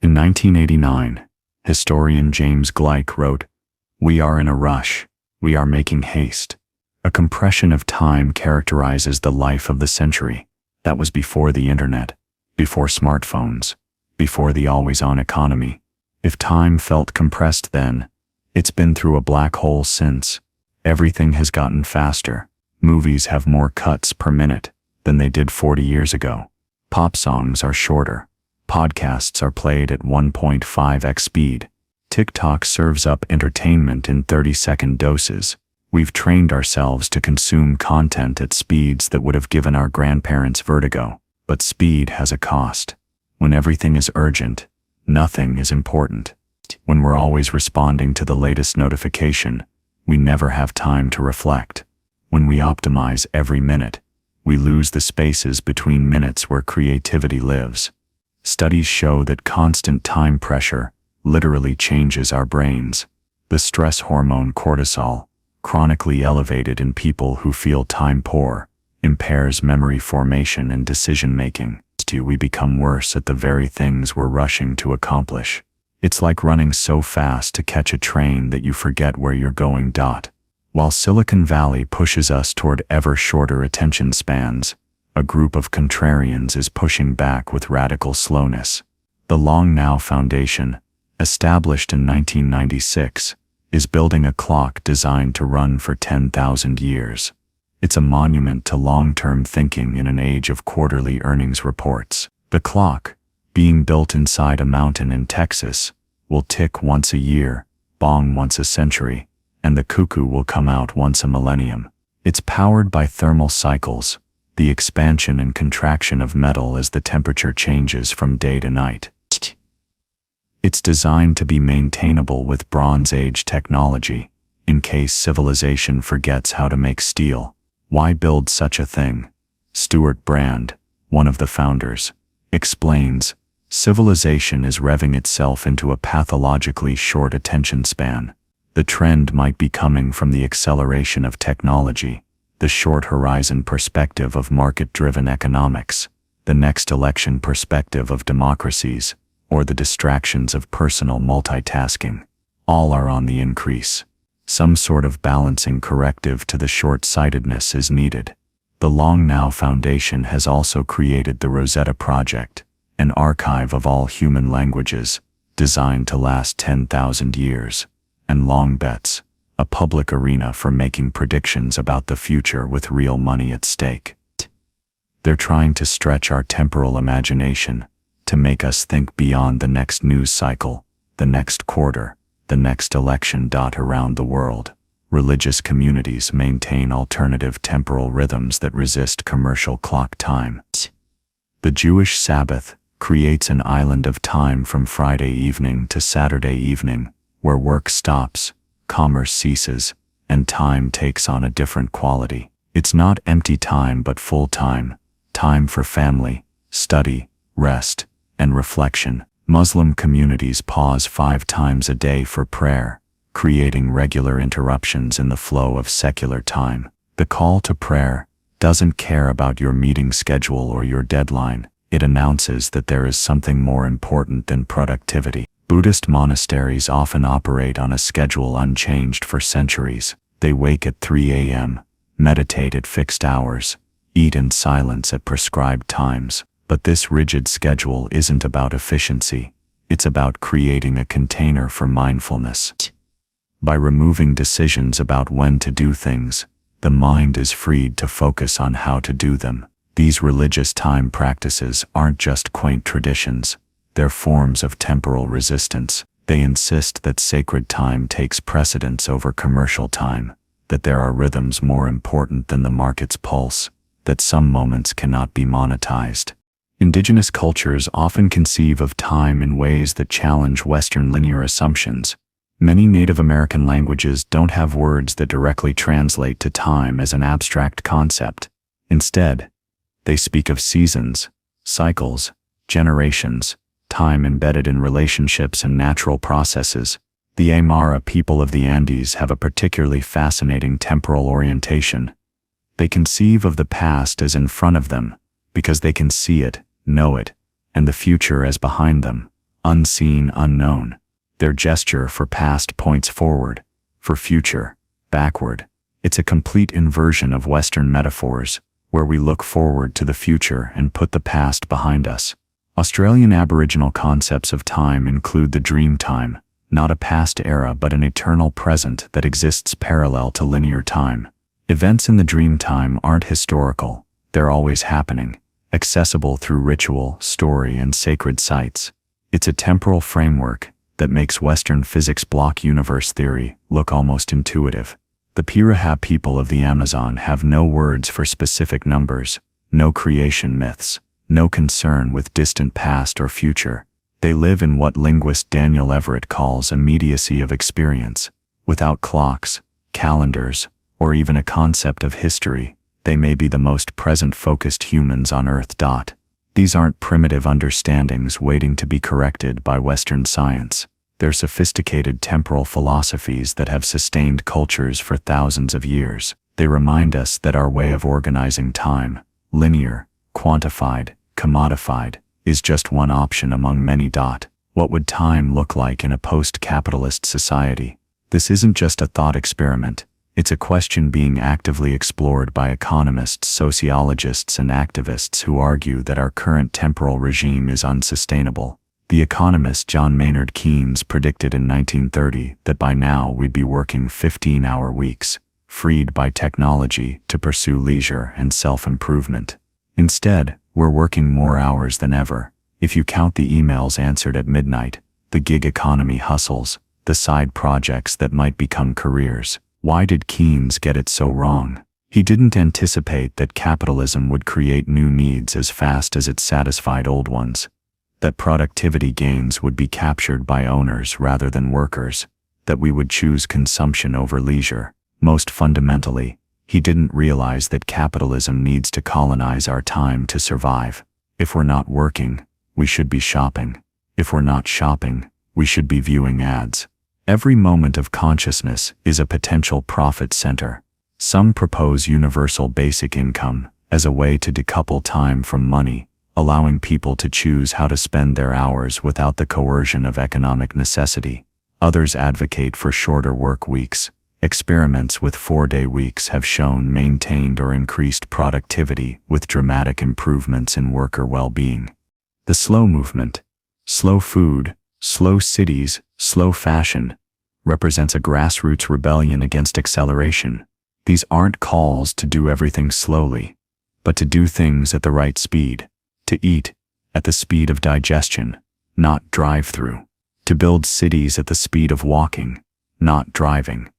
In 1989, historian James Gleick wrote, "We are in a rush. We are making haste." A compression of time characterizes the life of the century. That was before the internet, before smartphones, before the always-on economy. If time felt compressed then, it's been through a black hole since. Everything has gotten faster. Movies have more cuts per minute than they did 40 years ago. Pop songs are shorter. Podcasts are played at 1.5x speed. TikTok serves up entertainment in 30-second doses. We've trained ourselves to consume content at speeds that would have given our grandparents vertigo. But speed has a cost. When everything is urgent, nothing is important. When we're always responding to the latest notification, we never have time to reflect. When we optimize every minute, we lose the spaces between minutes where creativity lives. Studies show that constant time pressure literally changes our brains. The stress hormone cortisol, chronically elevated in people who feel time poor, impairs memory formation and decision-making. We become worse at the very things we're rushing to accomplish. It's like running so fast to catch a train that you forget where you're going. While Silicon Valley pushes us toward ever shorter attention spans, a group of contrarians is pushing back with radical slowness. The Long Now Foundation, established in 1996, is building a clock designed to run for 10,000 years. It's a monument to long-term thinking in an age of quarterly earnings reports. The clock, being built inside a mountain in Texas, will tick once a year, bong once a century, and the cuckoo will come out once a millennium. It's powered by thermal cycles, the expansion and contraction of metal as the temperature changes from day to night. It's designed to be maintainable with Bronze Age technology, in case civilization forgets how to make steel. Why build such a thing? Stuart Brand, one of the founders, explains, civilization is revving itself into a pathologically short attention span. The trend might be coming from the acceleration of technology, the short horizon perspective of market-driven economics, the next election perspective of democracies, or the distractions of personal multitasking. All are on the increase. Some sort of balancing corrective to the short-sightedness is needed. The Long Now Foundation has also created the Rosetta Project, an archive of all human languages, designed to last 10,000 years, and Long Bets, a public arena for making predictions about the future with real money at stake. They're trying to stretch our temporal imagination, to make us think beyond the next news cycle, the next quarter, the next election. Around the world, religious communities maintain alternative temporal rhythms that resist commercial clock time. The Jewish Sabbath creates an island of time from Friday evening to Saturday evening, where work stops, commerce ceases, and time takes on a different quality. It's not empty time but full time, time for family, study, rest, and reflection. Muslim communities pause 5 times a day for prayer, creating regular interruptions in the flow of secular time. The call to prayer doesn't care about your meeting schedule or your deadline. It announces that there is something more important than productivity. Buddhist monasteries often operate on a schedule unchanged for centuries. They wake at 3 a.m., meditate at fixed hours, eat in silence at prescribed times. But this rigid schedule isn't about efficiency. It's about creating a container for mindfulness. By removing decisions about when to do things, the mind is freed to focus on how to do them. These religious time practices aren't just quaint traditions. They're forms of temporal resistance. They insist that sacred time takes precedence over commercial time, that there are rhythms more important than the market's pulse, that some moments cannot be monetized. Indigenous cultures often conceive of time in ways that challenge Western linear assumptions. Many Native American languages don't have words that directly translate to time as an abstract concept. Instead, they speak of seasons, cycles, generations, time embedded in relationships and natural processes. The Aymara people of the Andes have a particularly fascinating temporal orientation. They conceive of the past as in front of them, because they can see it, know it, and the future as behind them, unseen, unknown. Their gesture for past points forward, for future, backward. It's a complete inversion of Western metaphors, where we look forward to the future and put the past behind us. Australian Aboriginal concepts of time include the dream time, not a past era but an eternal present that exists parallel to linear time. Events in the dream time aren't historical, they're always happening, accessible through ritual, story, and sacred sites. It's a temporal framework that makes Western physics block universe theory look almost intuitive. The Piraha people of the Amazon have no words for specific numbers, no creation myths, no concern with distant past or future. They live in what linguist Daniel Everett calls immediacy of experience. Without clocks, calendars, or even a concept of history, they may be the most present-focused humans on Earth. These aren't primitive understandings waiting to be corrected by Western science. They're sophisticated temporal philosophies that have sustained cultures for thousands of years. They remind us that our way of organizing time, linear, quantified, commodified, is just one option among many. What would time look like in a post-capitalist society? This isn't just a thought experiment. It's a question being actively explored by economists, sociologists, and activists who argue that our current temporal regime is unsustainable. The economist John Maynard Keynes predicted in 1930 that by now we'd be working 15-hour weeks, freed by technology to pursue leisure and self-improvement. Instead, we're working more hours than ever. If you count the emails answered at midnight, the gig economy hustles, the side projects that might become careers. Why did Keynes get it so wrong? He didn't anticipate that capitalism would create new needs as fast as it satisfied old ones, that productivity gains would be captured by owners rather than workers, that we would choose consumption over leisure. Most fundamentally, he didn't realize that capitalism needs to colonize our time to survive. If we're not working, we should be shopping. If we're not shopping, we should be viewing ads. Every moment of consciousness is a potential profit center. Some propose universal basic income as a way to decouple time from money, allowing people to choose how to spend their hours without the coercion of economic necessity. Others advocate for shorter work weeks. Experiments with 4-day weeks have shown maintained or increased productivity with dramatic improvements in worker well-being. The slow movement, slow food, slow cities, slow fashion, represents a grassroots rebellion against acceleration. These aren't calls to do everything slowly, but to do things at the right speed, to eat at the speed of digestion, not drive-through, to build cities at the speed of walking, not driving,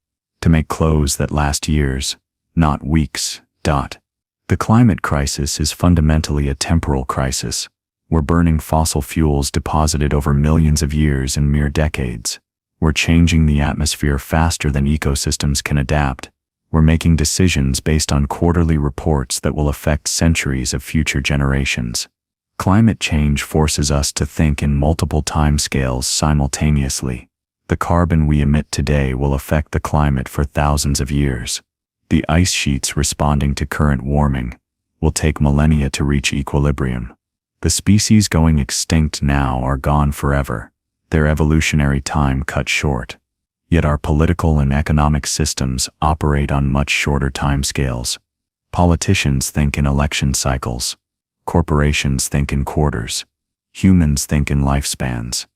to make clothes that last years, not weeks. The climate crisis is fundamentally a temporal crisis. We're burning fossil fuels deposited over millions of years in mere decades. We're changing the atmosphere faster than ecosystems can adapt. We're making decisions based on quarterly reports that will affect centuries of future generations. Climate change forces us to think in multiple timescales simultaneously. The carbon we emit today will affect the climate for thousands of years. The ice sheets responding to current warming will take millennia to reach equilibrium. The species going extinct now are gone forever, their evolutionary time cut short. Yet our political and economic systems operate on much shorter timescales. Politicians think in election cycles. Corporations think in quarters. Humans think in lifespans.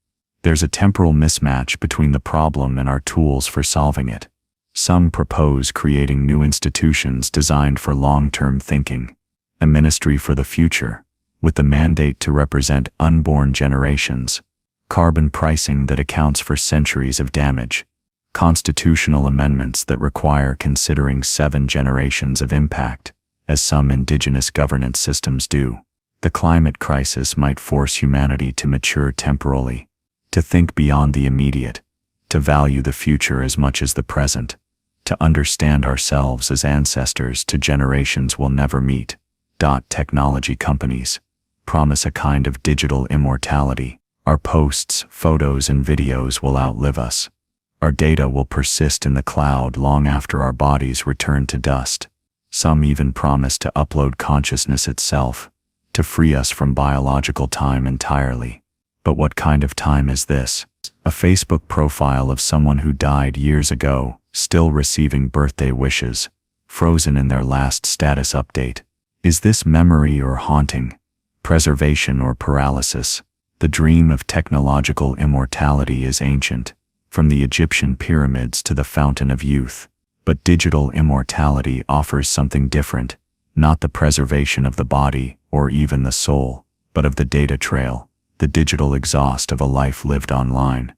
There's a temporal mismatch between the problem and our tools for solving it. Some propose creating new institutions designed for long-term thinking, a ministry for the future, with the mandate to represent unborn generations, carbon pricing that accounts for centuries of damage, constitutional amendments that require considering 7 generations of impact, as some indigenous governance systems do. The climate crisis might force humanity to mature temporally, to think beyond the immediate, to value the future as much as the present, to understand ourselves as ancestors to generations we'll never meet. Technology companies promise a kind of digital immortality. Our posts, photos, and videos will outlive us. Our data will persist in the cloud long after our bodies return to dust. Some even promise to upload consciousness itself, to free us from biological time entirely. But what kind of time is this? A Facebook profile of someone who died years ago, still receiving birthday wishes, frozen in their last status update. Is this memory or haunting? Preservation or paralysis? The dream of technological immortality is ancient, from the Egyptian pyramids to the fountain of youth. But digital immortality offers something different, not the preservation of the body or even the soul, but of the data trail, the digital exhaust of a life lived online.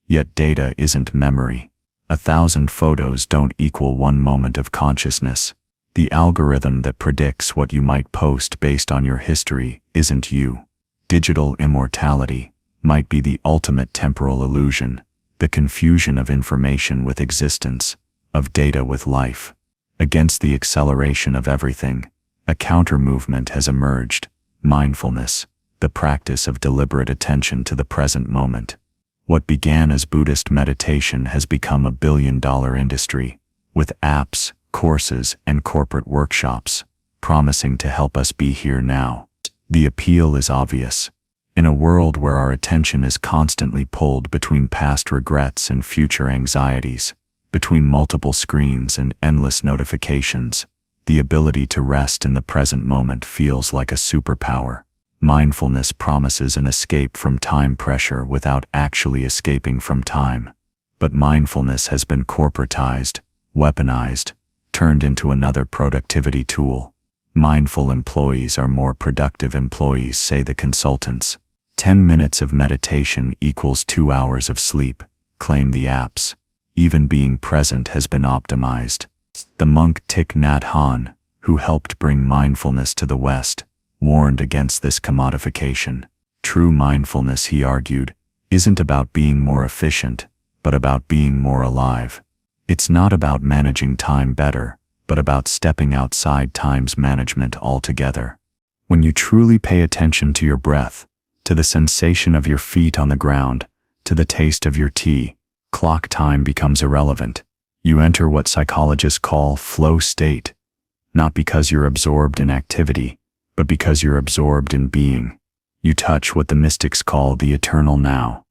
Yet data isn't memory. 1,000 photos don't equal 1 moment of consciousness. The algorithm that predicts what you might post based on your history isn't you. Digital immortality might be the ultimate temporal illusion, the confusion of information with existence, of data with life. Against the acceleration of everything, a counter-movement has emerged: mindfulness, the practice of deliberate attention to the present moment. What began as Buddhist meditation has become a billion-dollar industry, with apps, courses, and corporate workshops, promising to help us be here now. The appeal is obvious. In a world where our attention is constantly pulled between past regrets and future anxieties, between multiple screens and endless notifications, the ability to rest in the present moment feels like a superpower. Mindfulness promises an escape from time pressure without actually escaping from time. But mindfulness has been corporatized, weaponized, turned into another productivity tool. Mindful employees are more productive employees, say the consultants. 10 minutes of meditation equals 2 hours of sleep, claim the apps. Even being present has been optimized. The monk Thich Nhat Hanh, who helped bring mindfulness to the West, warned against this commodification. True mindfulness, he argued, isn't about being more efficient, but about being more alive. It's not about managing time better, but about stepping outside time's management altogether. When you truly pay attention to your breath, to the sensation of your feet on the ground, to the taste of your tea, clock time becomes irrelevant. You enter what psychologists call flow state, not because you're absorbed in activity, but because you're absorbed in being. You touch what the mystics call the eternal now,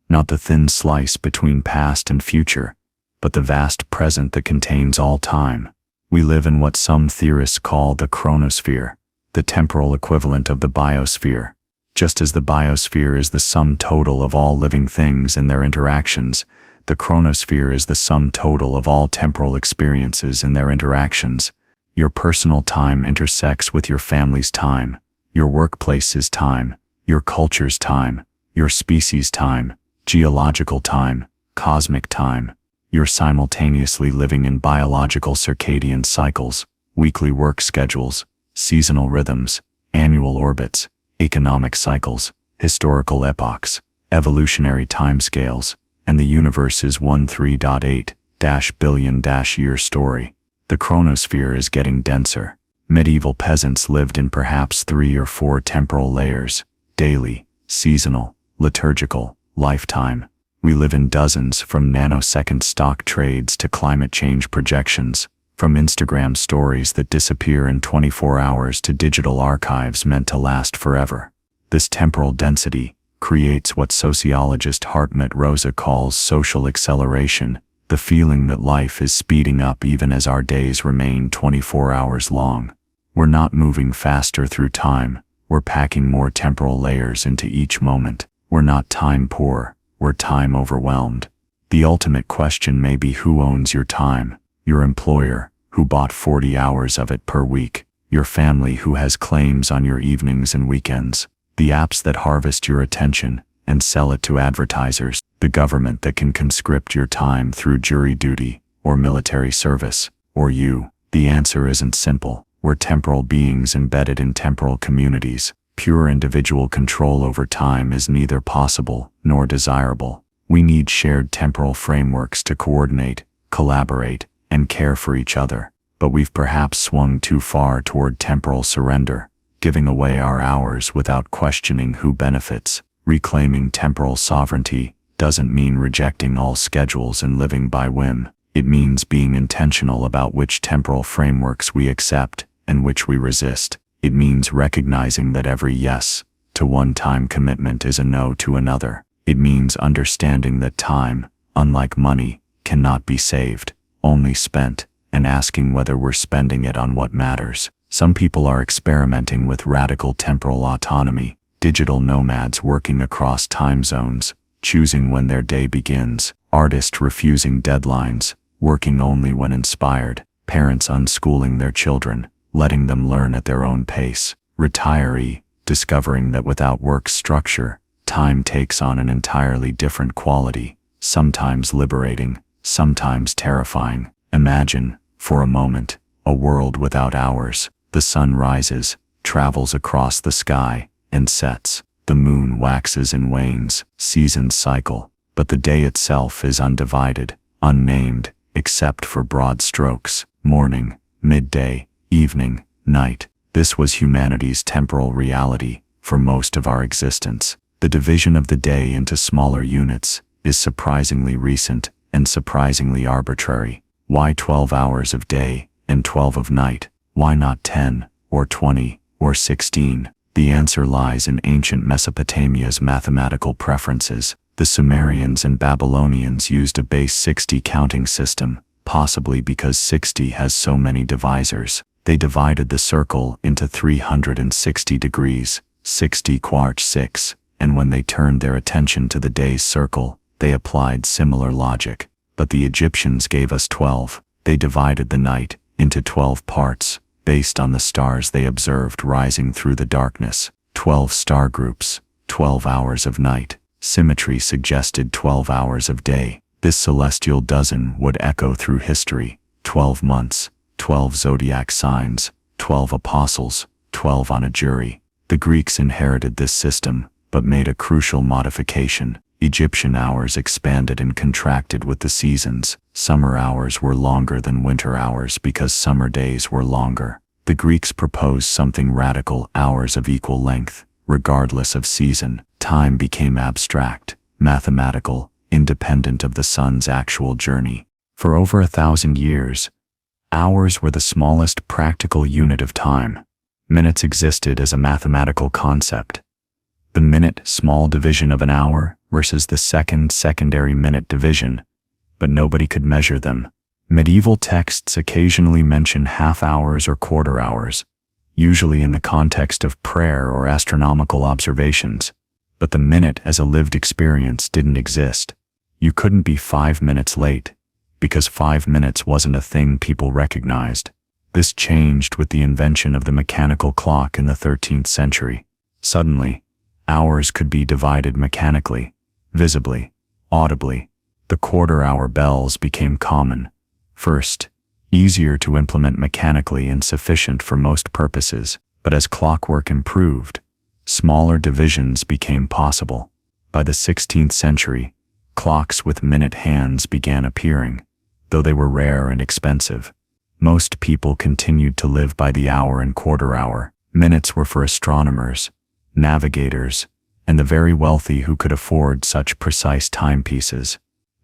not the thin slice between past and future, but the vast present that contains all time. We live in what some theorists call the chronosphere, the temporal equivalent of the biosphere. Just as the biosphere is the sum total of all living things and their interactions, the chronosphere is the sum total of all temporal experiences and their interactions. Your personal time intersects with your family's time, your workplace's time, your culture's time, your species' time, geological time, cosmic time. You're simultaneously living in biological circadian cycles, weekly work schedules, seasonal rhythms, annual orbits, economic cycles, historical epochs, evolutionary timescales, and the universe's 13.8 billion-year story. The chronosphere is getting denser. Medieval peasants lived in perhaps 3 or 4 temporal layers: daily, seasonal, liturgical, lifetime. We live in dozens, from nanosecond stock trades to climate change projections, from Instagram stories that disappear in 24 hours to digital archives meant to last forever. This temporal density creates what sociologist Hartmut Rosa calls social acceleration, the feeling that life is speeding up even as our days remain 24 hours long. We're not moving faster through time, we're packing more temporal layers into each moment. We're not time poor, we're time overwhelmed. The ultimate question may be, who owns your time? Your employer, who bought 40 hours of it per week. Your family, who has claims on your evenings and weekends. The apps that harvest your attention and sell it to advertisers. The government that can conscript your time through jury duty or military service. Or you. The answer isn't simple. We're temporal beings embedded in temporal communities, Pure individual control over time is neither possible nor desirable. We need shared temporal frameworks to coordinate, collaborate, and care for each other. But we've perhaps swung too far toward temporal surrender, giving away our hours without questioning who benefits. Reclaiming temporal sovereignty doesn't mean rejecting all schedules and living by whim. It means being intentional about which temporal frameworks we accept and which we resist. It means recognizing that every yes to one time commitment is a no to another. It means understanding that time, unlike money, cannot be saved, only spent, and asking whether we're spending it on what matters. Some people are experimenting with radical temporal autonomy, digital nomads working across time zones, choosing when their day begins, artists refusing deadlines, working only when inspired, parents unschooling their children, letting them learn at their own pace, retiree, discovering that without work structure, time takes on an entirely different quality, sometimes liberating, sometimes terrifying. Imagine, for a moment, a world without hours. The sun rises, travels across the sky, and sets. The moon waxes and wanes, seasons cycle, but the day itself is undivided, unnamed, except for broad strokes: morning, midday, evening, night. This was humanity's temporal reality for most of our existence. The division of the day into smaller units is surprisingly recent and surprisingly arbitrary. Why 12 hours of day and 12 of night? Why not 10 or 20 or 16? The answer lies in ancient Mesopotamia's mathematical preferences. The Sumerians and Babylonians used a base 60 counting system, possibly because 60 has so many divisors. They divided the circle into 360 degrees, 60 quarch 6, and when they turned their attention to the day's circle, they applied similar logic. But the Egyptians gave us 12. They divided the night into 12 parts, based on the stars they observed rising through the darkness. 12 star groups, 12 hours of night. Symmetry suggested 12 hours of day. This celestial dozen would echo through history. 12 months, 12 zodiac signs, 12 apostles, 12 on a jury. The Greeks inherited this system, but made a crucial modification. Egyptian hours expanded and contracted with the seasons. Summer hours were longer than winter hours because summer days were longer. The Greeks proposed something radical: hours of equal length, regardless of season. Time became abstract, mathematical, independent of the sun's actual journey. For over 1,000 years, hours were the smallest practical unit of time. Minutes existed as a mathematical concept. The minute small division of an hour versus the secondary minute division, but nobody could measure them. Medieval texts occasionally mention half hours or quarter hours, usually in the context of prayer or astronomical observations. But the minute as a lived experience didn't exist. You couldn't be 5 minutes late, because 5 minutes wasn't a thing people recognized. This changed with the invention of the mechanical clock in the 13th century. Suddenly, hours could be divided mechanically, visibly, audibly. The quarter-hour bells became common. First, easier to implement mechanically and sufficient for most purposes, but as clockwork improved, smaller divisions became possible. By the 16th century, clocks with minute hands began appearing, though they were rare and expensive. Most people continued to live by the hour and quarter hour. Minutes were for astronomers, navigators, and the very wealthy who could afford such precise timepieces.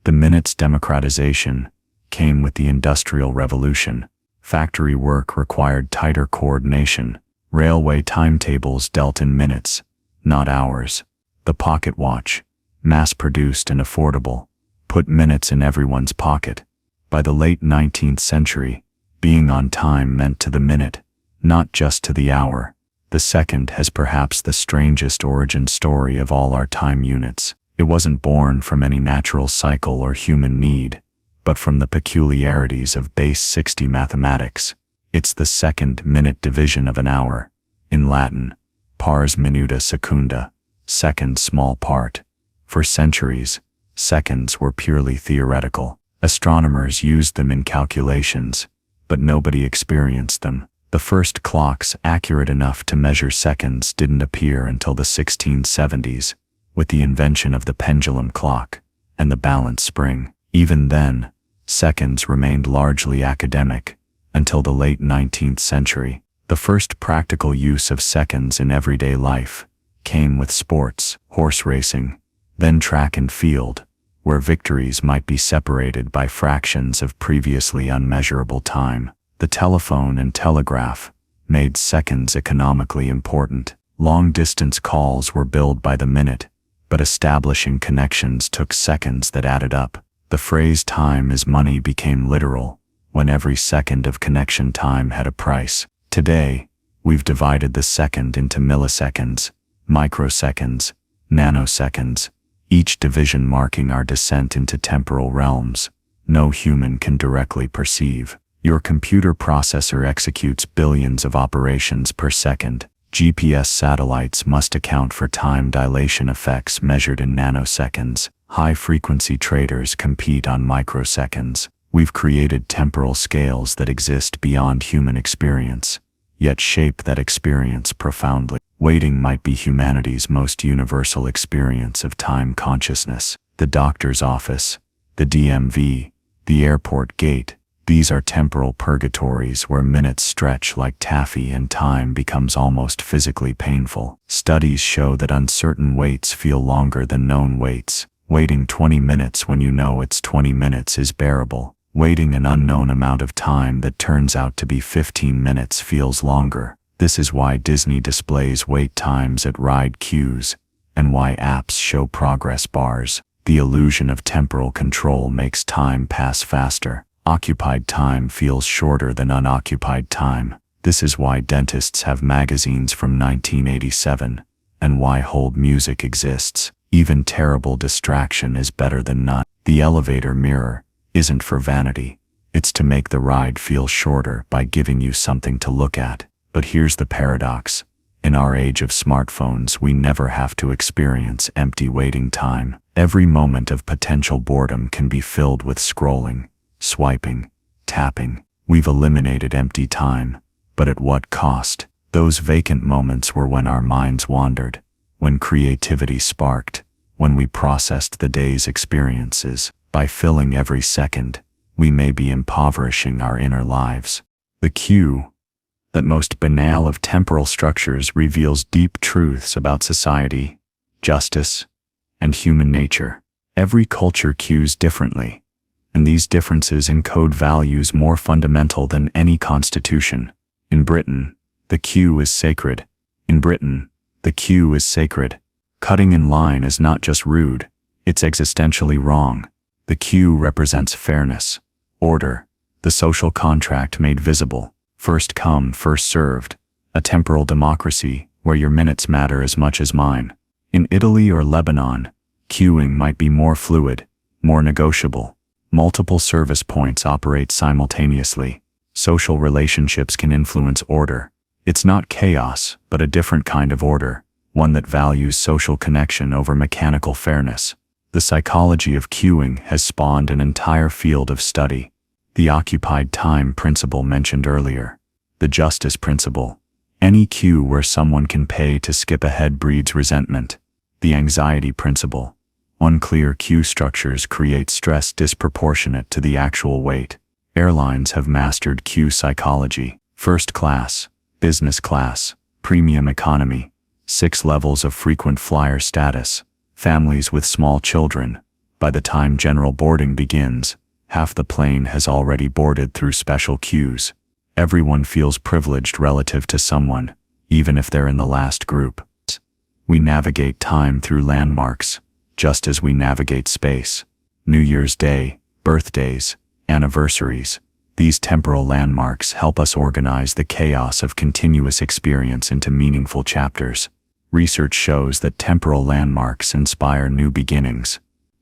The minute's democratization came with the Industrial Revolution. Factory work required tighter coordination. Railway timetables dealt in minutes, not hours. The pocket watch, mass-produced and affordable, put minutes in everyone's pocket. By the late 19th century, being on time meant to the minute, not just to the hour. The second has perhaps the strangest origin story of all our time units. It wasn't born from any natural cycle or human need, but from the peculiarities of base 60 mathematics. It's the second minute division of an hour. In Latin, pars minuta secunda, second small part. For centuries, seconds were purely theoretical. Astronomers used them in calculations, but nobody experienced them. The first clocks accurate enough to measure seconds didn't appear until the 1670s, with the invention of the pendulum clock and the balance spring. Even then, seconds remained largely academic until the late 19th century. The first practical use of seconds in everyday life came with sports, horse racing, then track and field, where victories might be separated by fractions of previously unmeasurable time. The telephone and telegraph made seconds economically important. Long-distance calls were billed by the minute, but establishing connections took seconds that added up. The phrase "time is money" became literal when every second of connection time had a price. Today, we've divided the second into milliseconds, microseconds, nanoseconds, each division marking our descent into temporal realms no human can directly perceive. Your computer processor executes billions of operations per second. GPS satellites must account for time dilation effects measured in nanoseconds. High-frequency traders compete on microseconds. We've created temporal scales that exist beyond human experience, yet shape that experience profoundly. Waiting might be humanity's most universal experience of time consciousness. The doctor's office, the DMV, the airport gate, these are temporal purgatories where minutes stretch like taffy and time becomes almost physically painful. Studies show that uncertain waits feel longer than known waits. Waiting 20 minutes when you know it's 20 minutes is bearable. Waiting an unknown amount of time that turns out to be 15 minutes feels longer. This is why Disney displays wait times at ride queues, and why apps show progress bars. The illusion of temporal control makes time pass faster. Occupied time feels shorter than unoccupied time. This is why dentists have magazines from 1987, and why hold music exists. Even terrible distraction is better than none. The elevator mirror isn't for vanity. It's to make the ride feel shorter by giving you something to look at. But here's the paradox. In our age of smartphones, we never have to experience empty waiting time. Every moment of potential boredom can be filled with scrolling, swiping, tapping. We've eliminated empty time, but at what cost? Those vacant moments were when our minds wandered, when creativity sparked, when we processed the day's experiences. By filling every second, we may be impoverishing our inner lives. The queue, that most banal of temporal structures, reveals deep truths about society, justice, and human nature. Every culture queues differently, and these differences encode values more fundamental than any constitution. In Britain, the queue is sacred. In Britain, the queue is sacred. Cutting in line is not just rude, it's existentially wrong. The queue represents fairness, order, the social contract made visible. First come, first served, a temporal democracy where your minutes matter as much as mine. In Italy or Lebanon, queuing might be more fluid, more negotiable. Multiple service points operate simultaneously. Social relationships can influence order. It's not chaos, but a different kind of order, one that values social connection over mechanical fairness. The psychology of queuing has spawned an entire field of study. The occupied time principle mentioned earlier. The justice principle. Any queue where someone can pay to skip ahead breeds resentment. The anxiety principle. Unclear queue structures create stress disproportionate to the actual wait. Airlines have mastered queue psychology. First class, business class, premium economy, 6 levels of frequent flyer status. Families with small children. By the time general boarding begins, half the plane has already boarded through special queues. Everyone feels privileged relative to someone, even if they're in the last group. We navigate time through landmarks, just as we navigate space. New Year's Day, birthdays, anniversaries. These temporal landmarks help us organize the chaos of continuous experience into meaningful chapters. Research shows that temporal landmarks inspire new beginnings.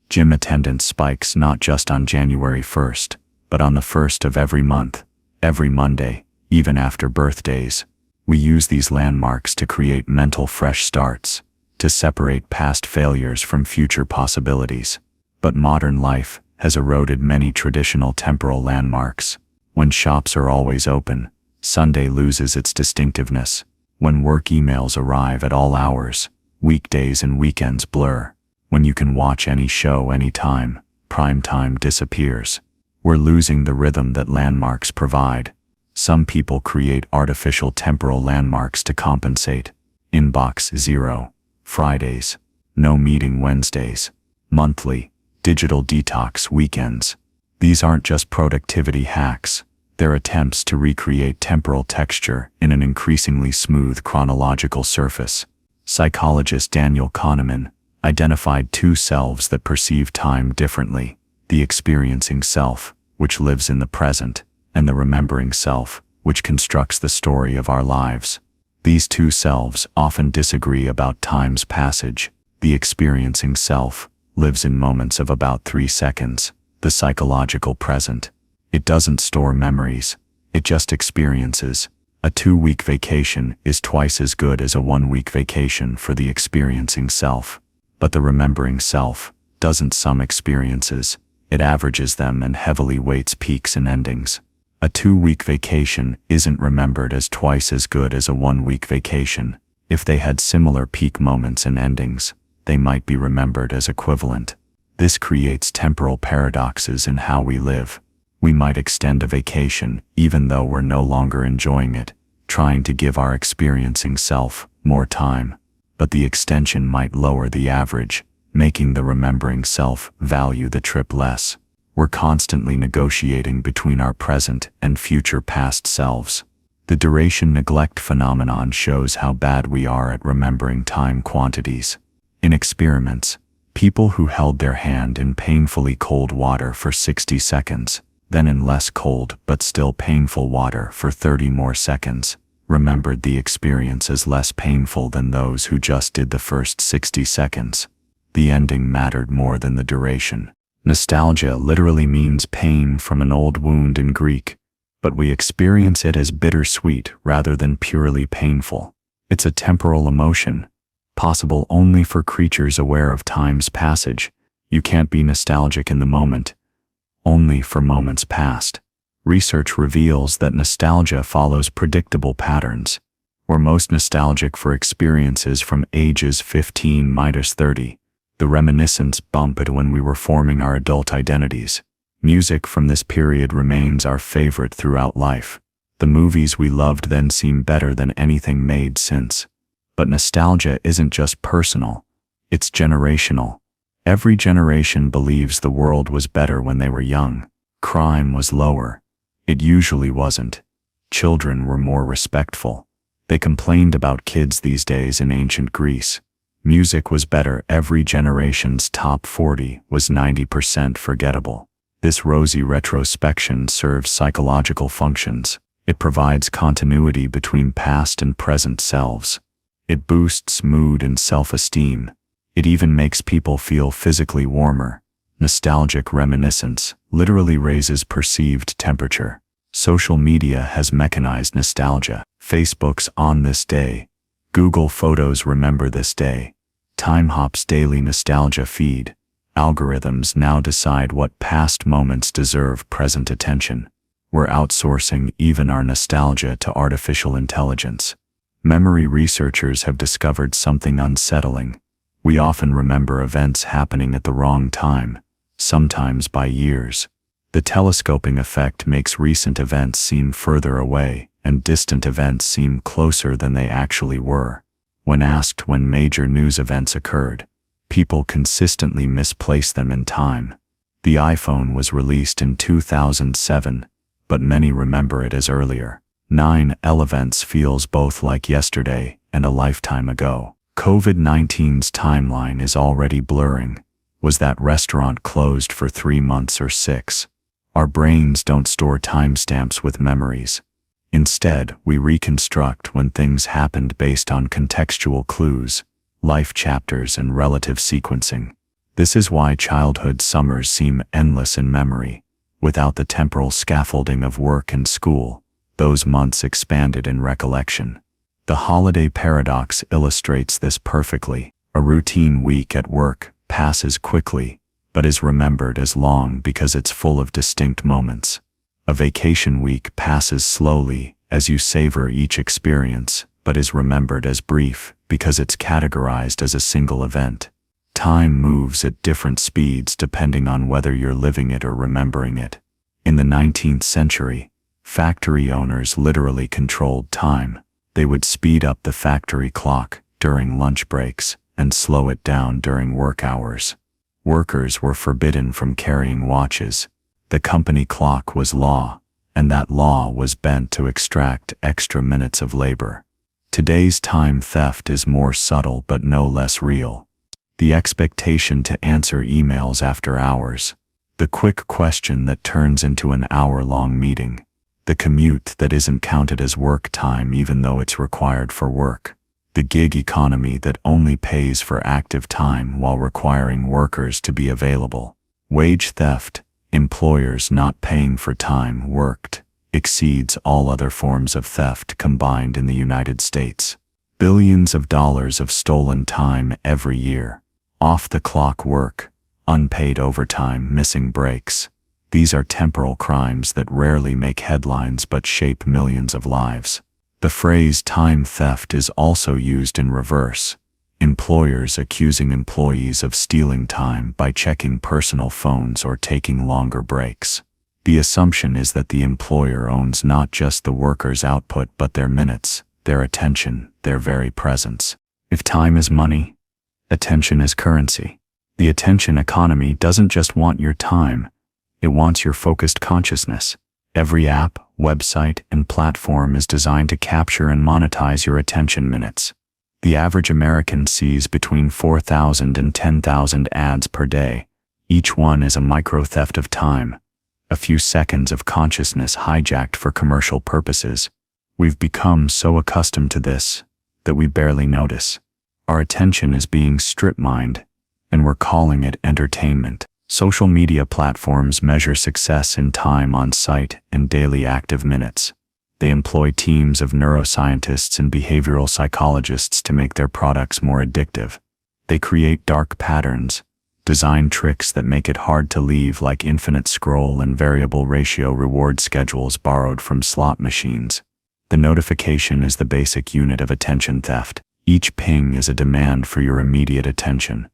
Gym attendance spikes not just on January 1st, but on the 1st of every month, every Monday, even after birthdays. We use these landmarks to create mental fresh starts, to separate past failures from future possibilities. But modern life has eroded many traditional temporal landmarks. When shops are always open, Sunday loses its distinctiveness. When work emails arrive at all hours, weekdays and weekends blur. When you can watch any show anytime, prime time disappears. We're losing the rhythm that landmarks provide. Some people create artificial temporal landmarks to compensate. Inbox 0, Fridays. No meeting Wednesdays. Monthly, digital detox weekends. These aren't just productivity hacks. They're attempts to recreate temporal texture in an increasingly smooth chronological surface. Psychologist Daniel Kahneman identified two selves that perceive time differently: the experiencing self, which lives in the present, and the remembering self, which constructs the story of our lives. These two selves often disagree about time's passage. The experiencing self lives in moments of about 3 seconds, the psychological present. It doesn't store memories, it just experiences. A 2-week vacation is twice as good as a 1-week vacation for the experiencing self. But the remembering self doesn't sum experiences, it averages them and heavily weights peaks and endings. A 2-week vacation isn't remembered as twice as good as a 1-week vacation. If they had similar peak moments and endings, they might be remembered as equivalent. This creates temporal paradoxes in how we live. We might extend a vacation even though we're no longer enjoying it, trying to give our experiencing self more time. But the extension might lower the average, making the remembering self value the trip less. We're constantly negotiating between our present and future past selves. The duration neglect phenomenon shows how bad we are at remembering time quantities. In experiments, people who held their hand in painfully cold water for 60 seconds, then in less cold but still painful water for 30 more seconds, remembered the experience as less painful than those who just did the first 60 seconds. The ending mattered more than the duration. Nostalgia literally means pain from an old wound in Greek, but we experience it as bittersweet rather than purely painful. It's a temporal emotion, possible only for creatures aware of time's passage. You can't be nostalgic in the moment, only for moments past. Research reveals that nostalgia follows predictable patterns. We're most nostalgic for experiences from ages 15–30. The reminiscence bump when we were forming our adult identities. Music from this period remains our favorite throughout life. The movies we loved then seem better than anything made since. But nostalgia isn't just personal, it's generational. Every generation believes the world was better when they were young. Crime was lower. It usually wasn't. Children were more respectful. They complained about kids these days in ancient Greece. Music was better. Every generation's top 40 was 90% forgettable. This rosy retrospection serves psychological functions. It provides continuity between past and present selves. It boosts mood and self-esteem. It even makes people feel physically warmer. Nostalgic reminiscence literally raises perceived temperature. Social media has mechanized nostalgia. Facebook's On This Day. Google Photos Remember This Day. TimeHop's daily nostalgia feed. Algorithms now decide what past moments deserve present attention. We're outsourcing even our nostalgia to artificial intelligence. Memory researchers have discovered something unsettling. We often remember events happening at the wrong time, sometimes by years. The telescoping effect makes recent events seem further away, and distant events seem closer than they actually were. When asked when major news events occurred, people consistently misplace them in time. The iPhone was released in 2007, but many remember it as earlier. 9/11 events feels both like yesterday and a lifetime ago. COVID-19's timeline is already blurring. Was that restaurant closed for 3 months or 6? Our brains don't store timestamps with memories. Instead, we reconstruct when things happened based on contextual clues, life chapters, and relative sequencing. This is why childhood summers seem endless in memory. Without the temporal scaffolding of work and school, those months expanded in recollection. The holiday paradox illustrates this perfectly. A routine week at work passes quickly, but is remembered as long because it's full of distinct moments. A vacation week passes slowly as you savor each experience, but is remembered as brief because it's categorized as a single event. Time moves at different speeds depending on whether you're living it or remembering it. In the 19th century, factory owners literally controlled time. They would speed up the factory clock during lunch breaks and slow it down during work hours. Workers were forbidden from carrying watches. The company clock was law, and that law was bent to extract extra minutes of labor. Today's time theft is more subtle but no less real. The expectation to answer emails after hours. The quick question that turns into an hour-long meeting. The commute that isn't counted as work time even though it's required for work. The gig economy that only pays for active time while requiring workers to be available. Wage theft, employers not paying for time worked, exceeds all other forms of theft combined in the United States. Billions of dollars of stolen time every year. Off-the-clock work, unpaid overtime, missing breaks. These are temporal crimes that rarely make headlines but shape millions of lives. The phrase time theft is also used in reverse. Employers accusing employees of stealing time by checking personal phones or taking longer breaks. The assumption is that the employer owns not just the worker's output but their minutes, their attention, their very presence. If time is money, attention is currency. The attention economy doesn't just want your time, it wants your focused consciousness. Every app, website, and platform is designed to capture and monetize your attention minutes. The average American sees between 4,000 and 10,000 ads per day. Each one is a micro theft of time. A few seconds of consciousness hijacked for commercial purposes. We've become so accustomed to this that we barely notice. Our attention is being strip-mined, and we're calling it entertainment. Social media platforms measure success in time on site and daily active minutes. They employ teams of neuroscientists and behavioral psychologists to make their products more addictive. They create dark patterns, design tricks that make it hard to leave, like infinite scroll and variable ratio reward schedules borrowed from slot machines. The notification is the basic unit of attention theft. Each ping is a demand for your immediate attention.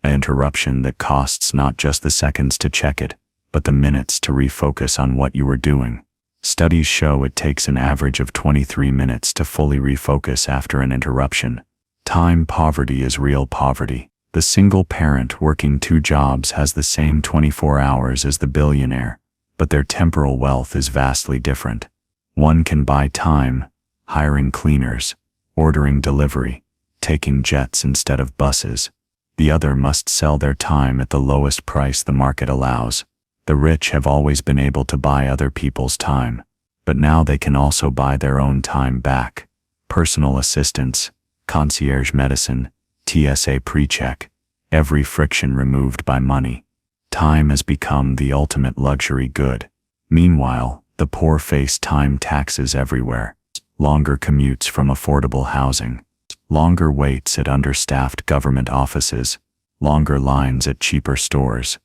An interruption that costs not just the seconds to check it, but the minutes to refocus on what you were doing. Studies show it takes an average of 23 minutes to fully refocus after an interruption. Time poverty is real poverty. The single parent working 2 jobs has the same 24 hours as the billionaire, but their temporal wealth is vastly different. One can buy time, hiring cleaners, ordering delivery, taking jets instead of buses. The other must sell their time at the lowest price the market allows. The rich have always been able to buy other people's time, but now they can also buy their own time back. Personal assistance, concierge medicine, TSA pre-check, every friction removed by money. Time has become the ultimate luxury good. Meanwhile, the poor face time taxes everywhere. Longer commutes from affordable housing. Longer waits at understaffed government offices, longer lines at cheaper stores.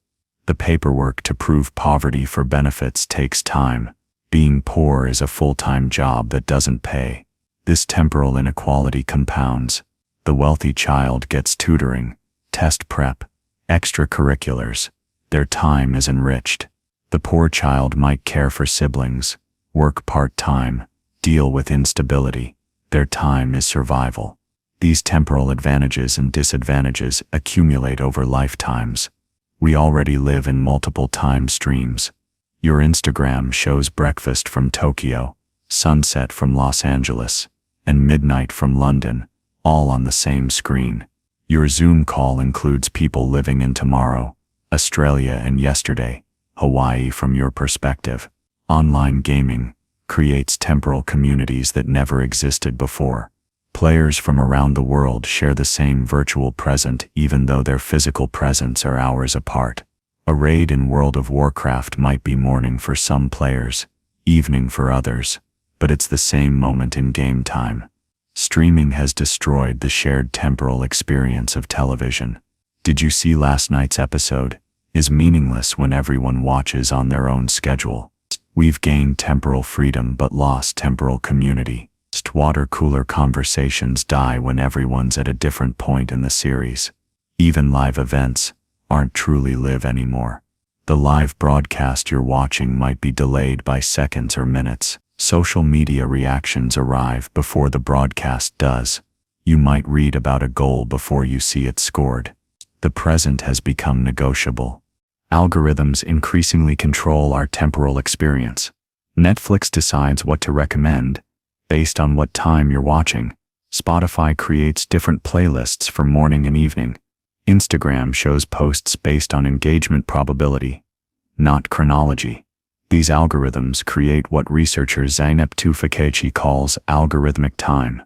The paperwork to prove poverty for benefits takes time. Being poor is a full-time job that doesn't pay. This temporal inequality compounds. The wealthy child gets tutoring, test prep, extracurriculars. Their time is enriched. The poor child might care for siblings, work part-time, deal with instability. Their time is survival. These temporal advantages and disadvantages accumulate over lifetimes. We already live in multiple time streams. Your Instagram shows breakfast from Tokyo, sunset from Los Angeles, and midnight from London, all on the same screen. Your Zoom call includes people living in tomorrow, Australia and yesterday, Hawaii from your perspective. Online gaming creates temporal communities that never existed before. Players from around the world share the same virtual present even though their physical presence are hours apart. A raid in World of Warcraft might be morning for some players, evening for others, but it's the same moment in game time. Streaming has destroyed the shared temporal experience of television. Did you see last night's episode? Is meaningless when everyone watches on their own schedule. We've gained temporal freedom but lost temporal community. Water cooler conversations die when everyone's at a different point in the series. Even live events aren't truly live anymore. The live broadcast you're watching might be delayed by seconds or minutes. Social media reactions arrive before the broadcast does. You might read about a goal before you see it scored. The present has become negotiable. Algorithms increasingly control our temporal experience. Netflix decides what to recommend based on what time you're watching. Spotify creates different playlists for morning and evening. Instagram shows posts based on engagement probability, not chronology. These algorithms create what researcher Zeynep Tufekci calls algorithmic time,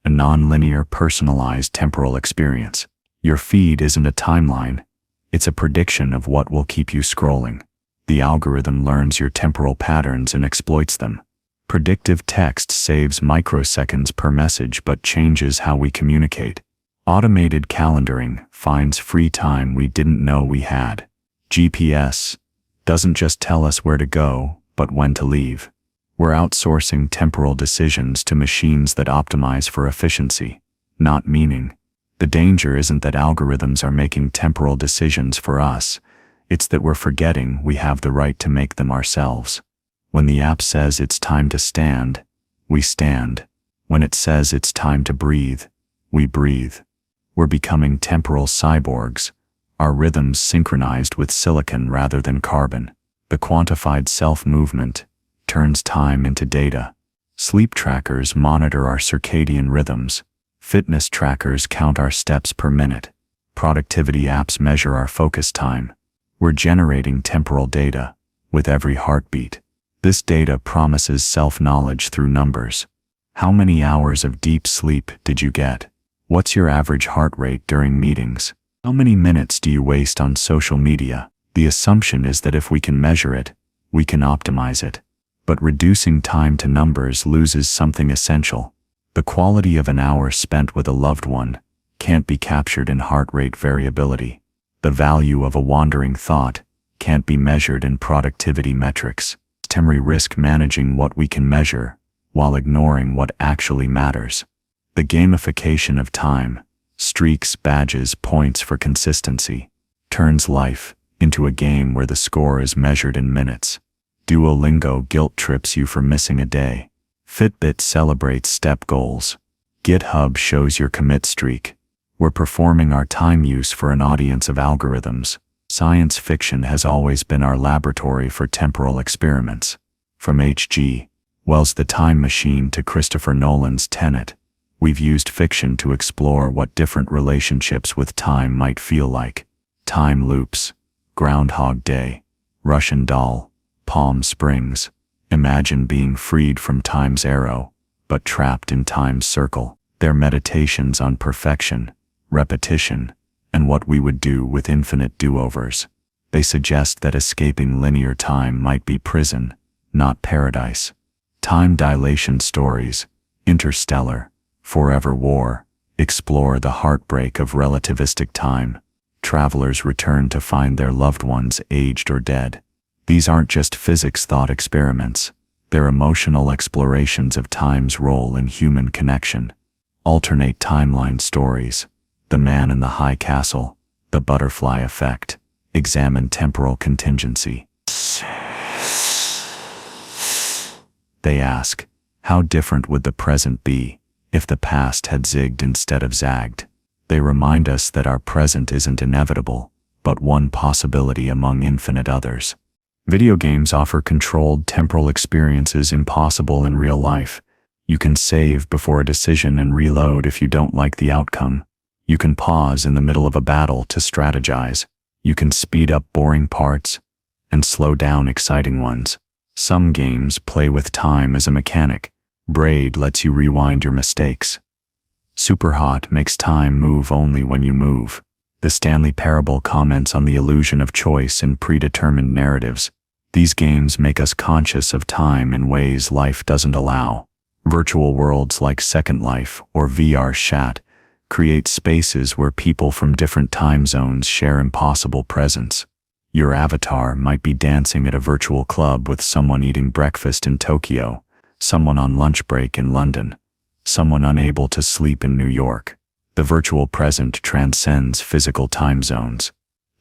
a non-linear personalized temporal experience. Your feed isn't a timeline, it's a prediction of what will keep you scrolling. The algorithm learns your temporal patterns and exploits them. Predictive text saves microseconds per message but changes how we communicate. Automated calendaring finds free time we didn't know we had. GPS doesn't just tell us where to go, but when to leave. We're outsourcing temporal decisions to machines that optimize for efficiency, not meaning. The danger isn't that algorithms are making temporal decisions for us, it's that we're forgetting we have the right to make them ourselves. When the app says it's time to stand, we stand. When it says it's time to breathe, we breathe. We're becoming temporal cyborgs, our rhythms synchronized with silicon rather than carbon. The quantified self-movement turns time into data. Sleep trackers monitor our circadian rhythms. Fitness trackers count our steps per minute. Productivity apps measure our focus time. We're generating temporal data with every heartbeat. This data promises self-knowledge through numbers. How many hours of deep sleep did you get? What's your average heart rate during meetings? How many minutes do you waste on social media? The assumption is that if we can measure it, we can optimize it. But reducing time to numbers loses something essential. The quality of an hour spent with a loved one can't be captured in heart rate variability. The value of a wandering thought can't be measured in productivity metrics. We risk managing what we can measure while ignoring what actually matters. The gamification of time, streaks, badges, points for consistency, turns life into a game where the score is measured in minutes. Duolingo guilt trips you for missing a day. Fitbit celebrates step goals. GitHub shows your commit streak. We're performing our time use for an audience of algorithms. Science fiction has always been our laboratory for temporal experiments. From H.G. Wells' The Time Machine to Christopher Nolan's Tenet, we've used fiction to explore what different relationships with time might feel like. Time loops, Groundhog Day, Russian Doll, Palm Springs. Imagine being freed from time's arrow, but trapped in time's circle. They're meditations on perfection, repetition, and what we would do with infinite do-overs. They suggest that escaping linear time might be prison, not paradise. Time dilation stories, Interstellar, Forever War, explore the heartbreak of relativistic time. Travelers return to find their loved ones aged or dead. These aren't just physics thought experiments, they're emotional explorations of time's role in human connection. Alternate timeline stories, The Man in the High Castle, The Butterfly Effect, examine temporal contingency. They ask, how different would the present be if the past had zigged instead of zagged? They remind us that our present isn't inevitable, but one possibility among infinite others. Video games offer controlled temporal experiences impossible in real life. You can save before a decision and reload if you don't like the outcome. You can pause in the middle of a battle to strategize. You can speed up boring parts and slow down exciting ones. Some games play with time as a mechanic. Braid lets you rewind your mistakes. Superhot makes time move only when you move. The Stanley Parable comments on the illusion of choice in predetermined narratives. These games make us conscious of time in ways life doesn't allow. Virtual worlds like Second Life or VR Chat create spaces where people from different time zones share impossible presence. Your avatar might be dancing at a virtual club with someone eating breakfast in Tokyo, someone on lunch break in London, someone unable to sleep in New York. The virtual present transcends physical time zones.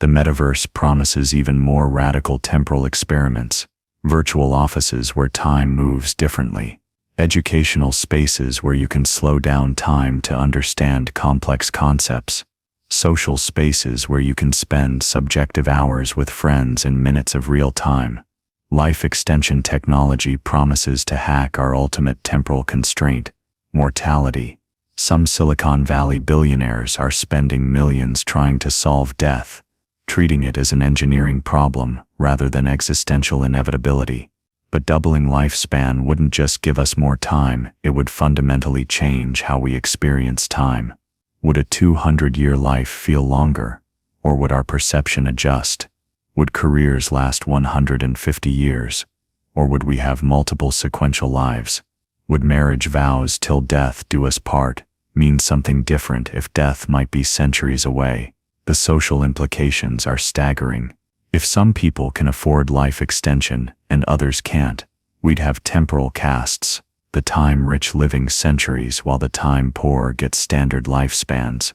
The metaverse promises even more radical temporal experiments. Virtual offices where time moves differently. Educational spaces where you can slow down time to understand complex concepts. Social spaces where you can spend subjective hours with friends in minutes of real time. Life extension technology promises to hack our ultimate temporal constraint, mortality. Some Silicon Valley billionaires are spending millions trying to solve death, treating it as an engineering problem rather than existential inevitability. But doubling lifespan wouldn't just give us more time, it would fundamentally change how we experience time. Would a 200-year life feel longer? Or would our perception adjust? Would careers last 150 years? Or would we have multiple sequential lives? Would marriage vows till death do us part mean something different if death might be centuries away? The social implications are staggering. If some people can afford life extension and others can't, we'd have temporal castes, the time-rich living centuries while the time-poor get standard lifespans.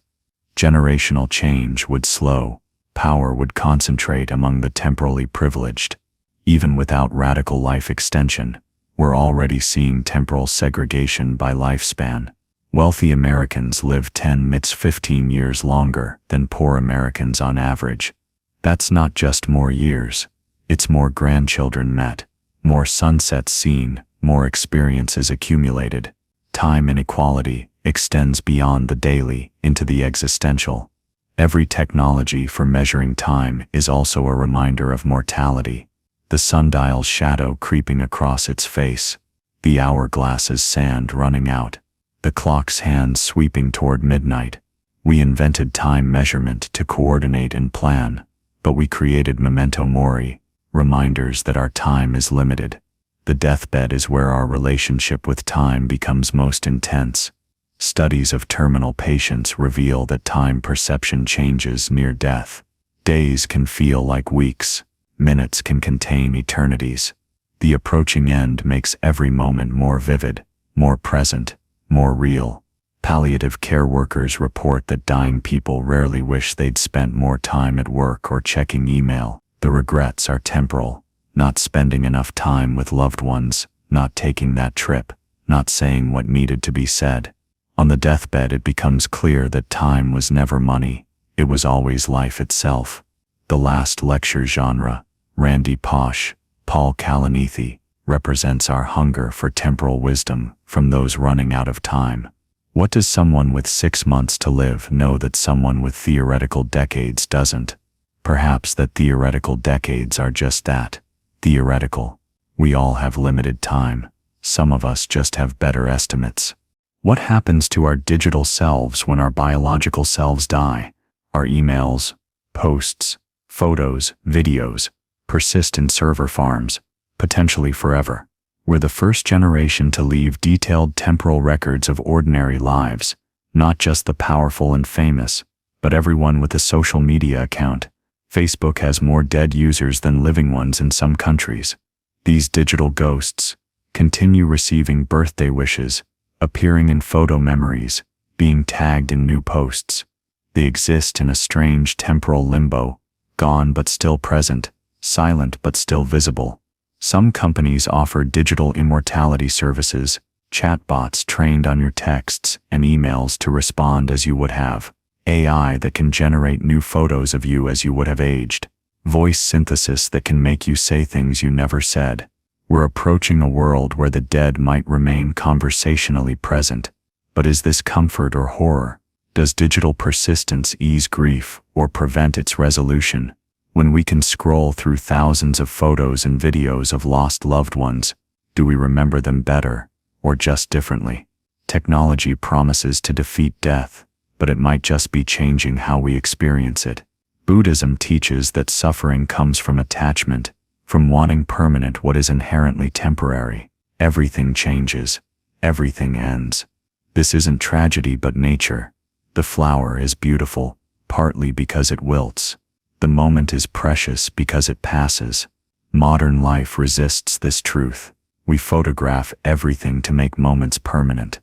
Generational change would slow, power would concentrate among the temporally privileged. Even without radical life extension, we're already seeing temporal segregation by lifespan. Wealthy Americans live 10–15 years longer than poor Americans on average. That's not just more years, it's more grandchildren met, more sunsets seen, more experiences accumulated. Time inequality extends beyond the daily into the existential. Every technology for measuring time is also a reminder of mortality. The sundial's shadow creeping across its face, the hourglass's sand running out, the clock's hands sweeping toward midnight. We invented time measurement to coordinate and plan, but we created memento mori, reminders that our time is limited. The deathbed is where our relationship with time becomes most intense. Studies of terminal patients reveal that time perception changes near death. Days can feel like weeks, minutes can contain eternities. The approaching end makes every moment more vivid, more present, more real. Palliative care workers report that dying people rarely wish they'd spent more time at work or checking email. The regrets are temporal, not spending enough time with loved ones, not taking that trip, not saying what needed to be said. On the deathbed it becomes clear that time was never money, it was always life itself. The last lecture genre, Randy Pausch, Paul Kalanithi, represents our hunger for temporal wisdom from those running out of time. What does someone with 6 months to live know that someone with theoretical decades doesn't? Perhaps that theoretical decades are just that, theoretical. We all have limited time. Some of us just have better estimates. What happens to our digital selves when our biological selves die? Our emails, posts, photos, videos, persist in server farms, potentially forever. We're the first generation to leave detailed temporal records of ordinary lives, not just the powerful and famous, but everyone with a social media account. Facebook has more dead users than living ones in some countries. These digital ghosts continue receiving birthday wishes, appearing in photo memories, being tagged in new posts. They exist in a strange temporal limbo, gone but still present, silent but still visible. Some companies offer digital immortality services, chatbots trained on your texts and emails to respond as you would have, AI that can generate new photos of you as you would have aged, voice synthesis that can make you say things you never said. We're approaching a world where the dead might remain conversationally present. But is this comfort or horror? Does digital persistence ease grief or prevent its resolution? When we can scroll through thousands of photos and videos of lost loved ones, do we remember them better, or just differently? Technology promises to defeat death, but it might just be changing how we experience it. Buddhism teaches that suffering comes from attachment, from wanting permanent what is inherently temporary. Everything changes, everything ends. This isn't tragedy but nature. The flower is beautiful, partly because it wilts. The moment is precious because it passes. Modern life resists this truth. We photograph everything to make moments permanent.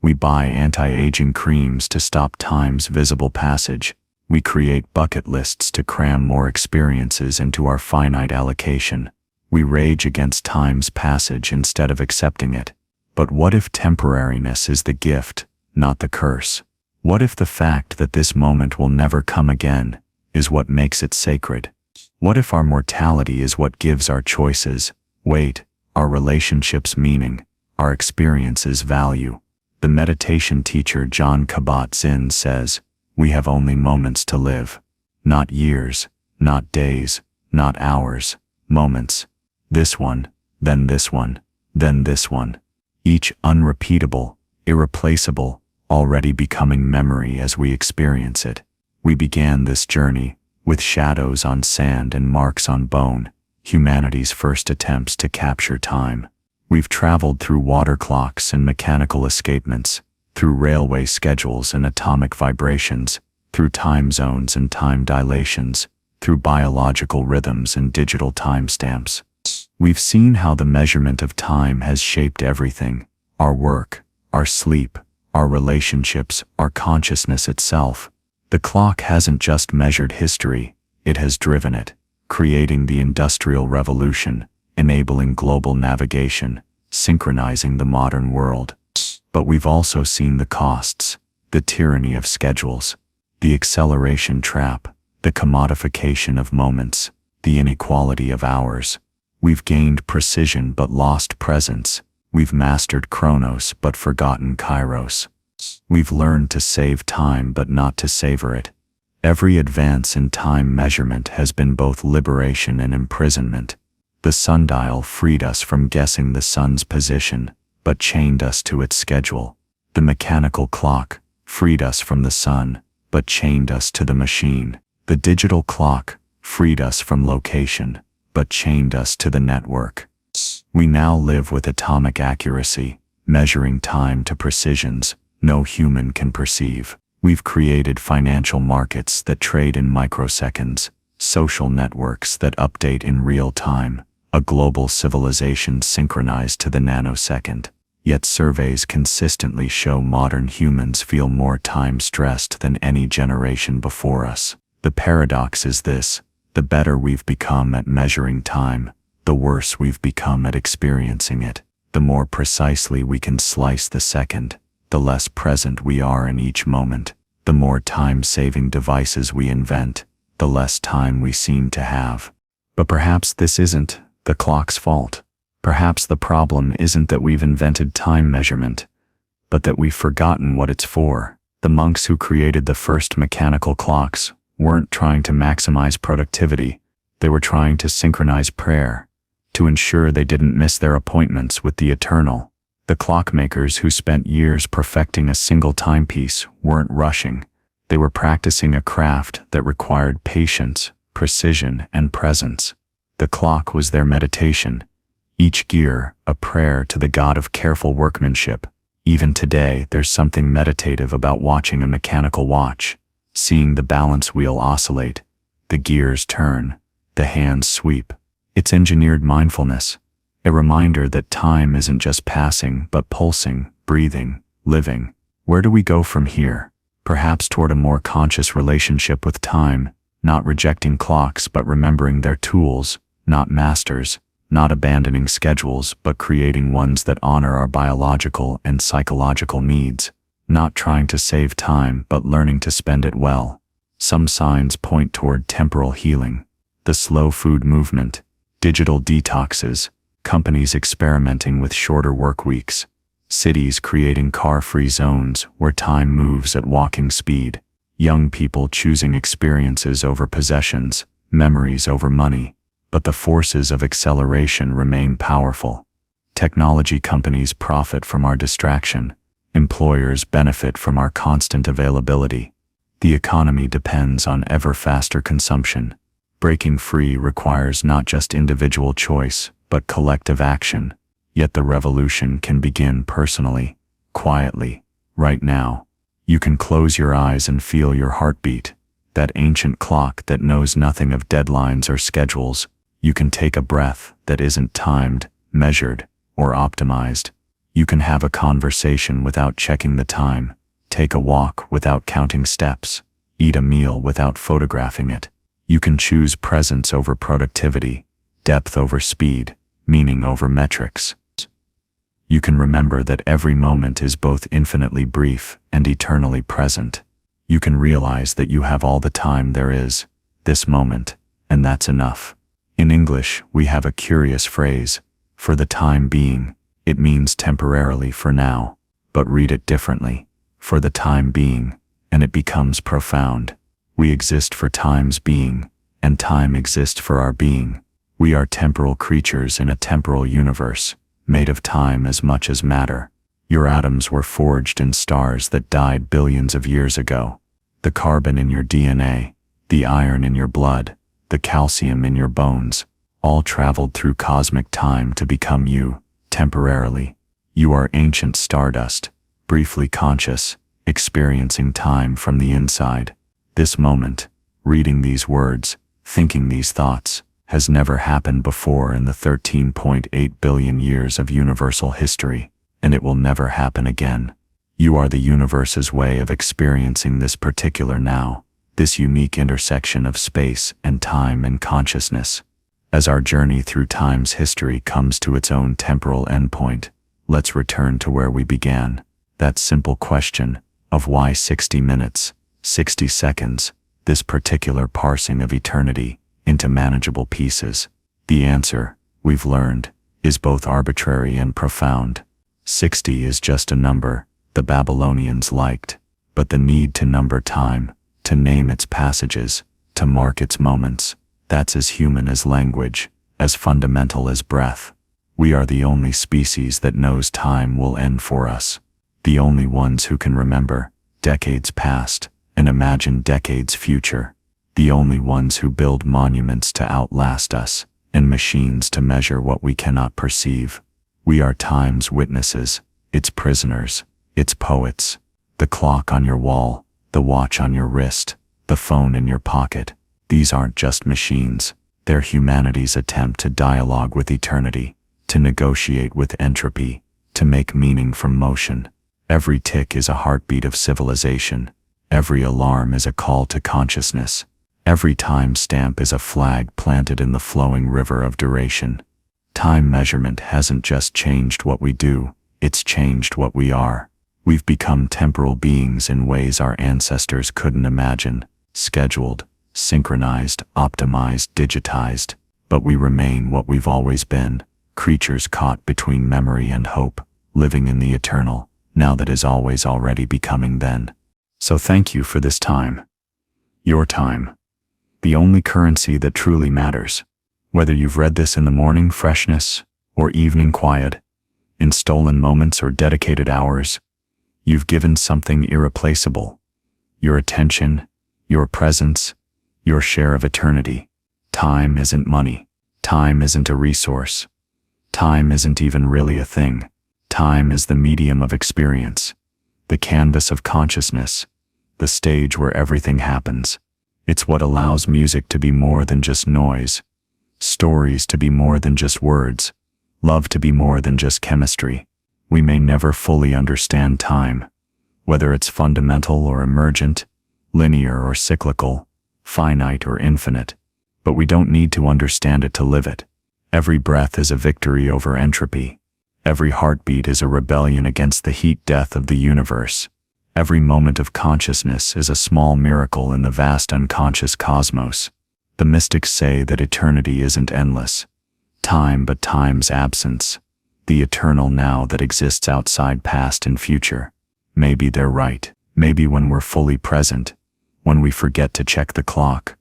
We buy anti-aging creams to stop time's visible passage. We create bucket lists to cram more experiences into our finite allocation. We rage against time's passage instead of accepting it. But what if temporariness is the gift, not the curse? What if the fact that this moment will never come again is what makes it sacred? What if our mortality is what gives our choices weight, our relationships meaning, our experiences value? The meditation teacher Jon Kabat-Zinn says, "We have only moments to live. Not years, not days, not hours, moments. This one, then this one, then this one. Each unrepeatable, irreplaceable, already becoming memory as we experience it." We began this journey, with shadows on sand and marks on bone, humanity's first attempts to capture time. We've traveled through water clocks and mechanical escapements, through railway schedules and atomic vibrations, through time zones and time dilations, through biological rhythms and digital timestamps. We've seen how the measurement of time has shaped everything: our work, our sleep, our relationships, our consciousness itself. The clock hasn't just measured history, it has driven it, creating the Industrial Revolution, enabling global navigation, synchronizing the modern world. But we've also seen the costs, the tyranny of schedules, the acceleration trap, the commodification of moments, the inequality of hours. We've gained precision but lost presence. We've mastered Chronos but forgotten Kairos. We've learned to save time but not to savor it. Every advance in time measurement has been both liberation and imprisonment. The sundial freed us from guessing the sun's position, but chained us to its schedule. The mechanical clock freed us from the sun, but chained us to the machine. The digital clock freed us from location, but chained us to the network. We now live with atomic accuracy, measuring time to precisions no human can perceive. We've created financial markets that trade in microseconds, social networks that update in real time, a global civilization synchronized to the nanosecond. Yet surveys consistently show modern humans feel more time-stressed than any generation before us. The paradox is this: the better we've become at measuring time, the worse we've become at experiencing it. The more precisely we can slice the second, the less present we are in each moment. The more time-saving devices we invent, the less time we seem to have. But perhaps this isn't the clock's fault. Perhaps the problem isn't that we've invented time measurement, but that we've forgotten what it's for. The monks who created the first mechanical clocks weren't trying to maximize productivity. They were trying to synchronize prayer, to ensure they didn't miss their appointments with the eternal. The clockmakers who spent years perfecting a single timepiece weren't rushing. They were practicing a craft that required patience, precision, and presence. The clock was their meditation, each gear a prayer to the god of careful workmanship. Even today, there's something meditative about watching a mechanical watch, seeing the balance wheel oscillate, the gears turn, the hands sweep. It's engineered mindfulness, a reminder that time isn't just passing but pulsing, breathing, living. Where do we go from here? Perhaps toward a more conscious relationship with time, not rejecting clocks but remembering their tools, not masters, not abandoning schedules but creating ones that honor our biological and psychological needs, not trying to save time but learning to spend it well. Some signs point toward temporal healing: the slow food movement, digital detoxes, companies experimenting with shorter work weeks, cities creating car-free zones where time moves at walking speed, young people choosing experiences over possessions, memories over money. But the forces of acceleration remain powerful. Technology companies profit from our distraction. Employers benefit from our constant availability. The economy depends on ever faster consumption. Breaking free requires not just individual choice, but collective action. Yet the revolution can begin personally, quietly, right now. You can close your eyes and feel your heartbeat. that ancient clock that knows nothing of deadlines or schedules. You can take a breath that isn't timed, measured, or optimized. You can have a conversation without checking the time, take a walk without counting steps, eat a meal without photographing it. You can choose presence over productivity, depth over speed, meaning over metrics. You can remember that every moment is both infinitely brief and eternally present. You can realize that you have all the time there is, this moment, and that's enough. In English, we have a curious phrase, for the time being. It means temporarily for now, but read it differently, for the time being, and it becomes profound. We exist for time's being, and time exists for our being. We are temporal creatures in a temporal universe, made of time as much as matter. Your atoms were forged in stars that died billions of years ago. The carbon in your DNA, the iron in your blood, the calcium in your bones, all traveled through cosmic time to become you, temporarily. You are ancient stardust, briefly conscious, experiencing time from the inside. This moment, reading these words, thinking these thoughts, has never happened before in the 13.8 billion years of universal history, and it will never happen again. You are the universe's way of experiencing this particular now, this unique intersection of space and time and consciousness. As our journey through time's history comes to its own temporal endpoint, let's return to where we began, that simple question of why 60 minutes, 60 seconds, this particular parsing of eternity into manageable pieces. The answer, we've learned, is both arbitrary and profound. 60 is just a number the Babylonians liked, but the need to number time, to name its passages, to mark its moments, that's as human as language, as fundamental as breath. We are the only species that knows time will end for us, the only ones who can remember decades past and imagine decades future, the only ones who build monuments to outlast us and machines to measure what we cannot perceive. We are time's witnesses, its prisoners, its poets. The clock on your wall, the watch on your wrist, the phone in your pocket. These aren't just machines, they're humanity's attempt to dialogue with eternity, to negotiate with entropy, to make meaning from motion. Every tick is a heartbeat of civilization. Every alarm is a call to consciousness. Every time stamp is a flag planted in the flowing river of duration. Time measurement hasn't just changed what we do, it's changed what we are. We've become temporal beings in ways our ancestors couldn't imagine, scheduled, synchronized, optimized, digitized, but we remain what we've always been, creatures caught between memory and hope, living in the eternal, now that is always already becoming then. So thank you for this time. Your time. The only currency that truly matters. Whether you've read this in the morning freshness, or evening quiet, in stolen moments or dedicated hours, you've given something irreplaceable. Your attention, your presence, your share of eternity. Time isn't money. Time isn't a resource. Time isn't even really a thing. Time is the medium of experience, the canvas of consciousness, the stage where everything happens. It's what allows music to be more than just noise, stories to be more than just words, love to be more than just chemistry. We may never fully understand time, whether it's fundamental or emergent, linear or cyclical, finite or infinite, but we don't need to understand it to live it. Every breath is a victory over entropy. Every heartbeat is a rebellion against the heat death of the universe. Every moment of consciousness is a small miracle in the vast unconscious cosmos. The mystics say that eternity isn't endless, time but time's absence, the eternal now that exists outside past and future. Maybe they're right. Maybe when we're fully present, when we forget to check the clock,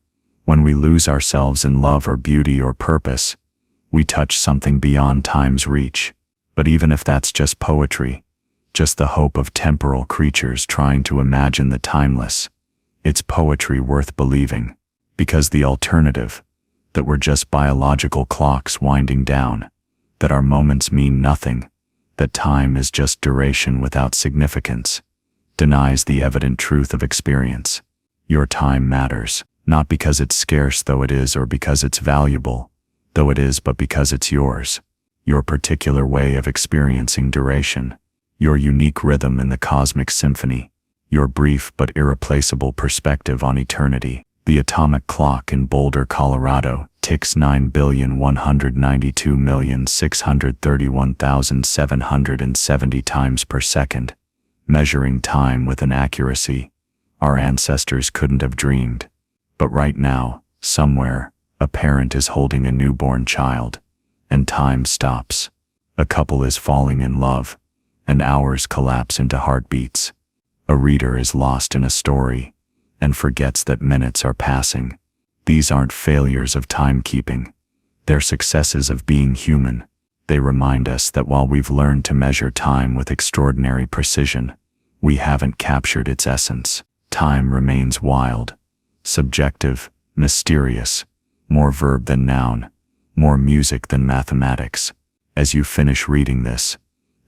when we lose ourselves in love or beauty or purpose, we touch something beyond time's reach. But even if that's just poetry, just the hope of temporal creatures trying to imagine the timeless, it's poetry worth believing, because the alternative, that we're just biological clocks winding down, that our moments mean nothing, that time is just duration without significance, denies the evident truth of experience. Your time matters, not because it's scarce though it is or because it's valuable, though it is, but because it's yours. Your particular way of experiencing duration. Your unique rhythm in the cosmic symphony. Your brief but irreplaceable perspective on eternity. The atomic clock in Boulder, Colorado, ticks 9,192,631,770 times per second, measuring time with an accuracy our ancestors couldn't have dreamed. But right now, somewhere, a parent is holding a newborn child, and time stops. A couple is falling in love, and hours collapse into heartbeats. A reader is lost in a story, and forgets that minutes are passing. These aren't failures of timekeeping. They're successes of being human. They remind us that while we've learned to measure time with extraordinary precision, we haven't captured its essence. Time remains wild, subjective, mysterious, more verb than noun, more music than mathematics. As you finish reading this,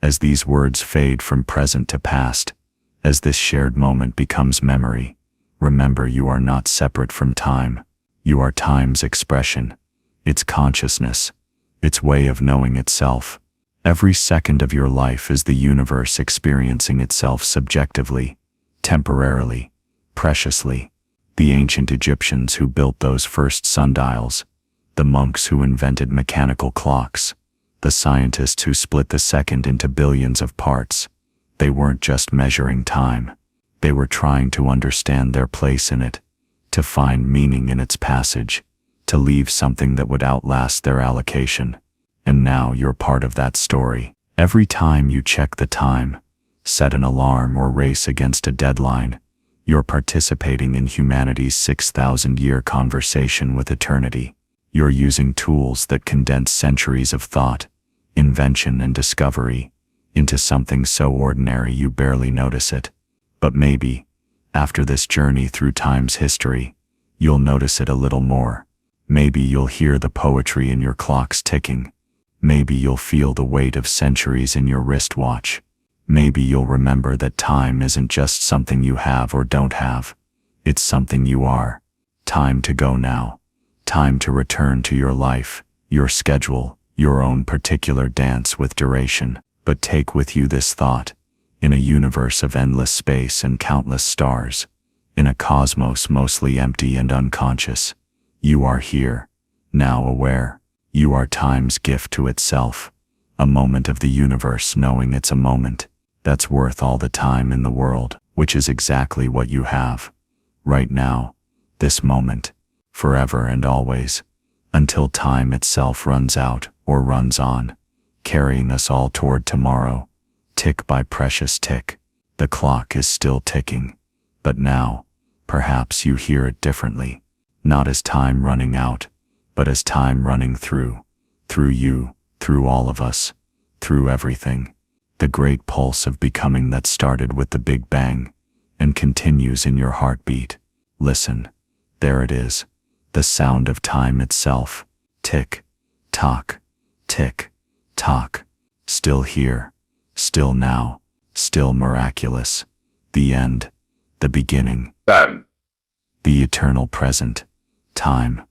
as these words fade from present to past, as this shared moment becomes memory, remember you are not separate from time. You are time's expression, its consciousness, its way of knowing itself. Every second of your life is the universe experiencing itself subjectively, temporarily, preciously. The ancient Egyptians who built those first sundials, the monks who invented mechanical clocks, the scientists who split the second into billions of parts, they weren't just measuring time. They were trying to understand their place in it, to find meaning in its passage, to leave something that would outlast their allocation. And now you're part of that story. Every time you check the time, set an alarm or race against a deadline, you're participating in humanity's 6,000-year conversation with eternity. You're using tools that condense centuries of thought, invention and discovery into something so ordinary you barely notice it. But maybe, after this journey through time's history, you'll notice it a little more. Maybe you'll hear the poetry in your clock's ticking. Maybe you'll feel the weight of centuries in your wristwatch. Maybe you'll remember that time isn't just something you have or don't have. It's something you are. Time to go now. Time to return to your life, your schedule, your own particular dance with duration. But take with you this thought. In a universe of endless space and countless stars, in a cosmos mostly empty and unconscious, you are here, now aware. You are time's gift to itself, a moment of the universe knowing it's a moment that's worth all the time in the world, which is exactly what you have. Right now, this moment, forever and always, until time itself runs out or runs on, carrying us all toward tomorrow. Tick by precious tick, the clock is still ticking. But now, perhaps you hear it differently, not as time running out, but as time running through you, through all of us, through everything. The great pulse of becoming that started with the Big Bang and continues in your heartbeat. Listen, there it is, the sound of time itself. Tick, tock, tick, tock, still here, still now, still miraculous. The end, the beginning, the eternal present, time.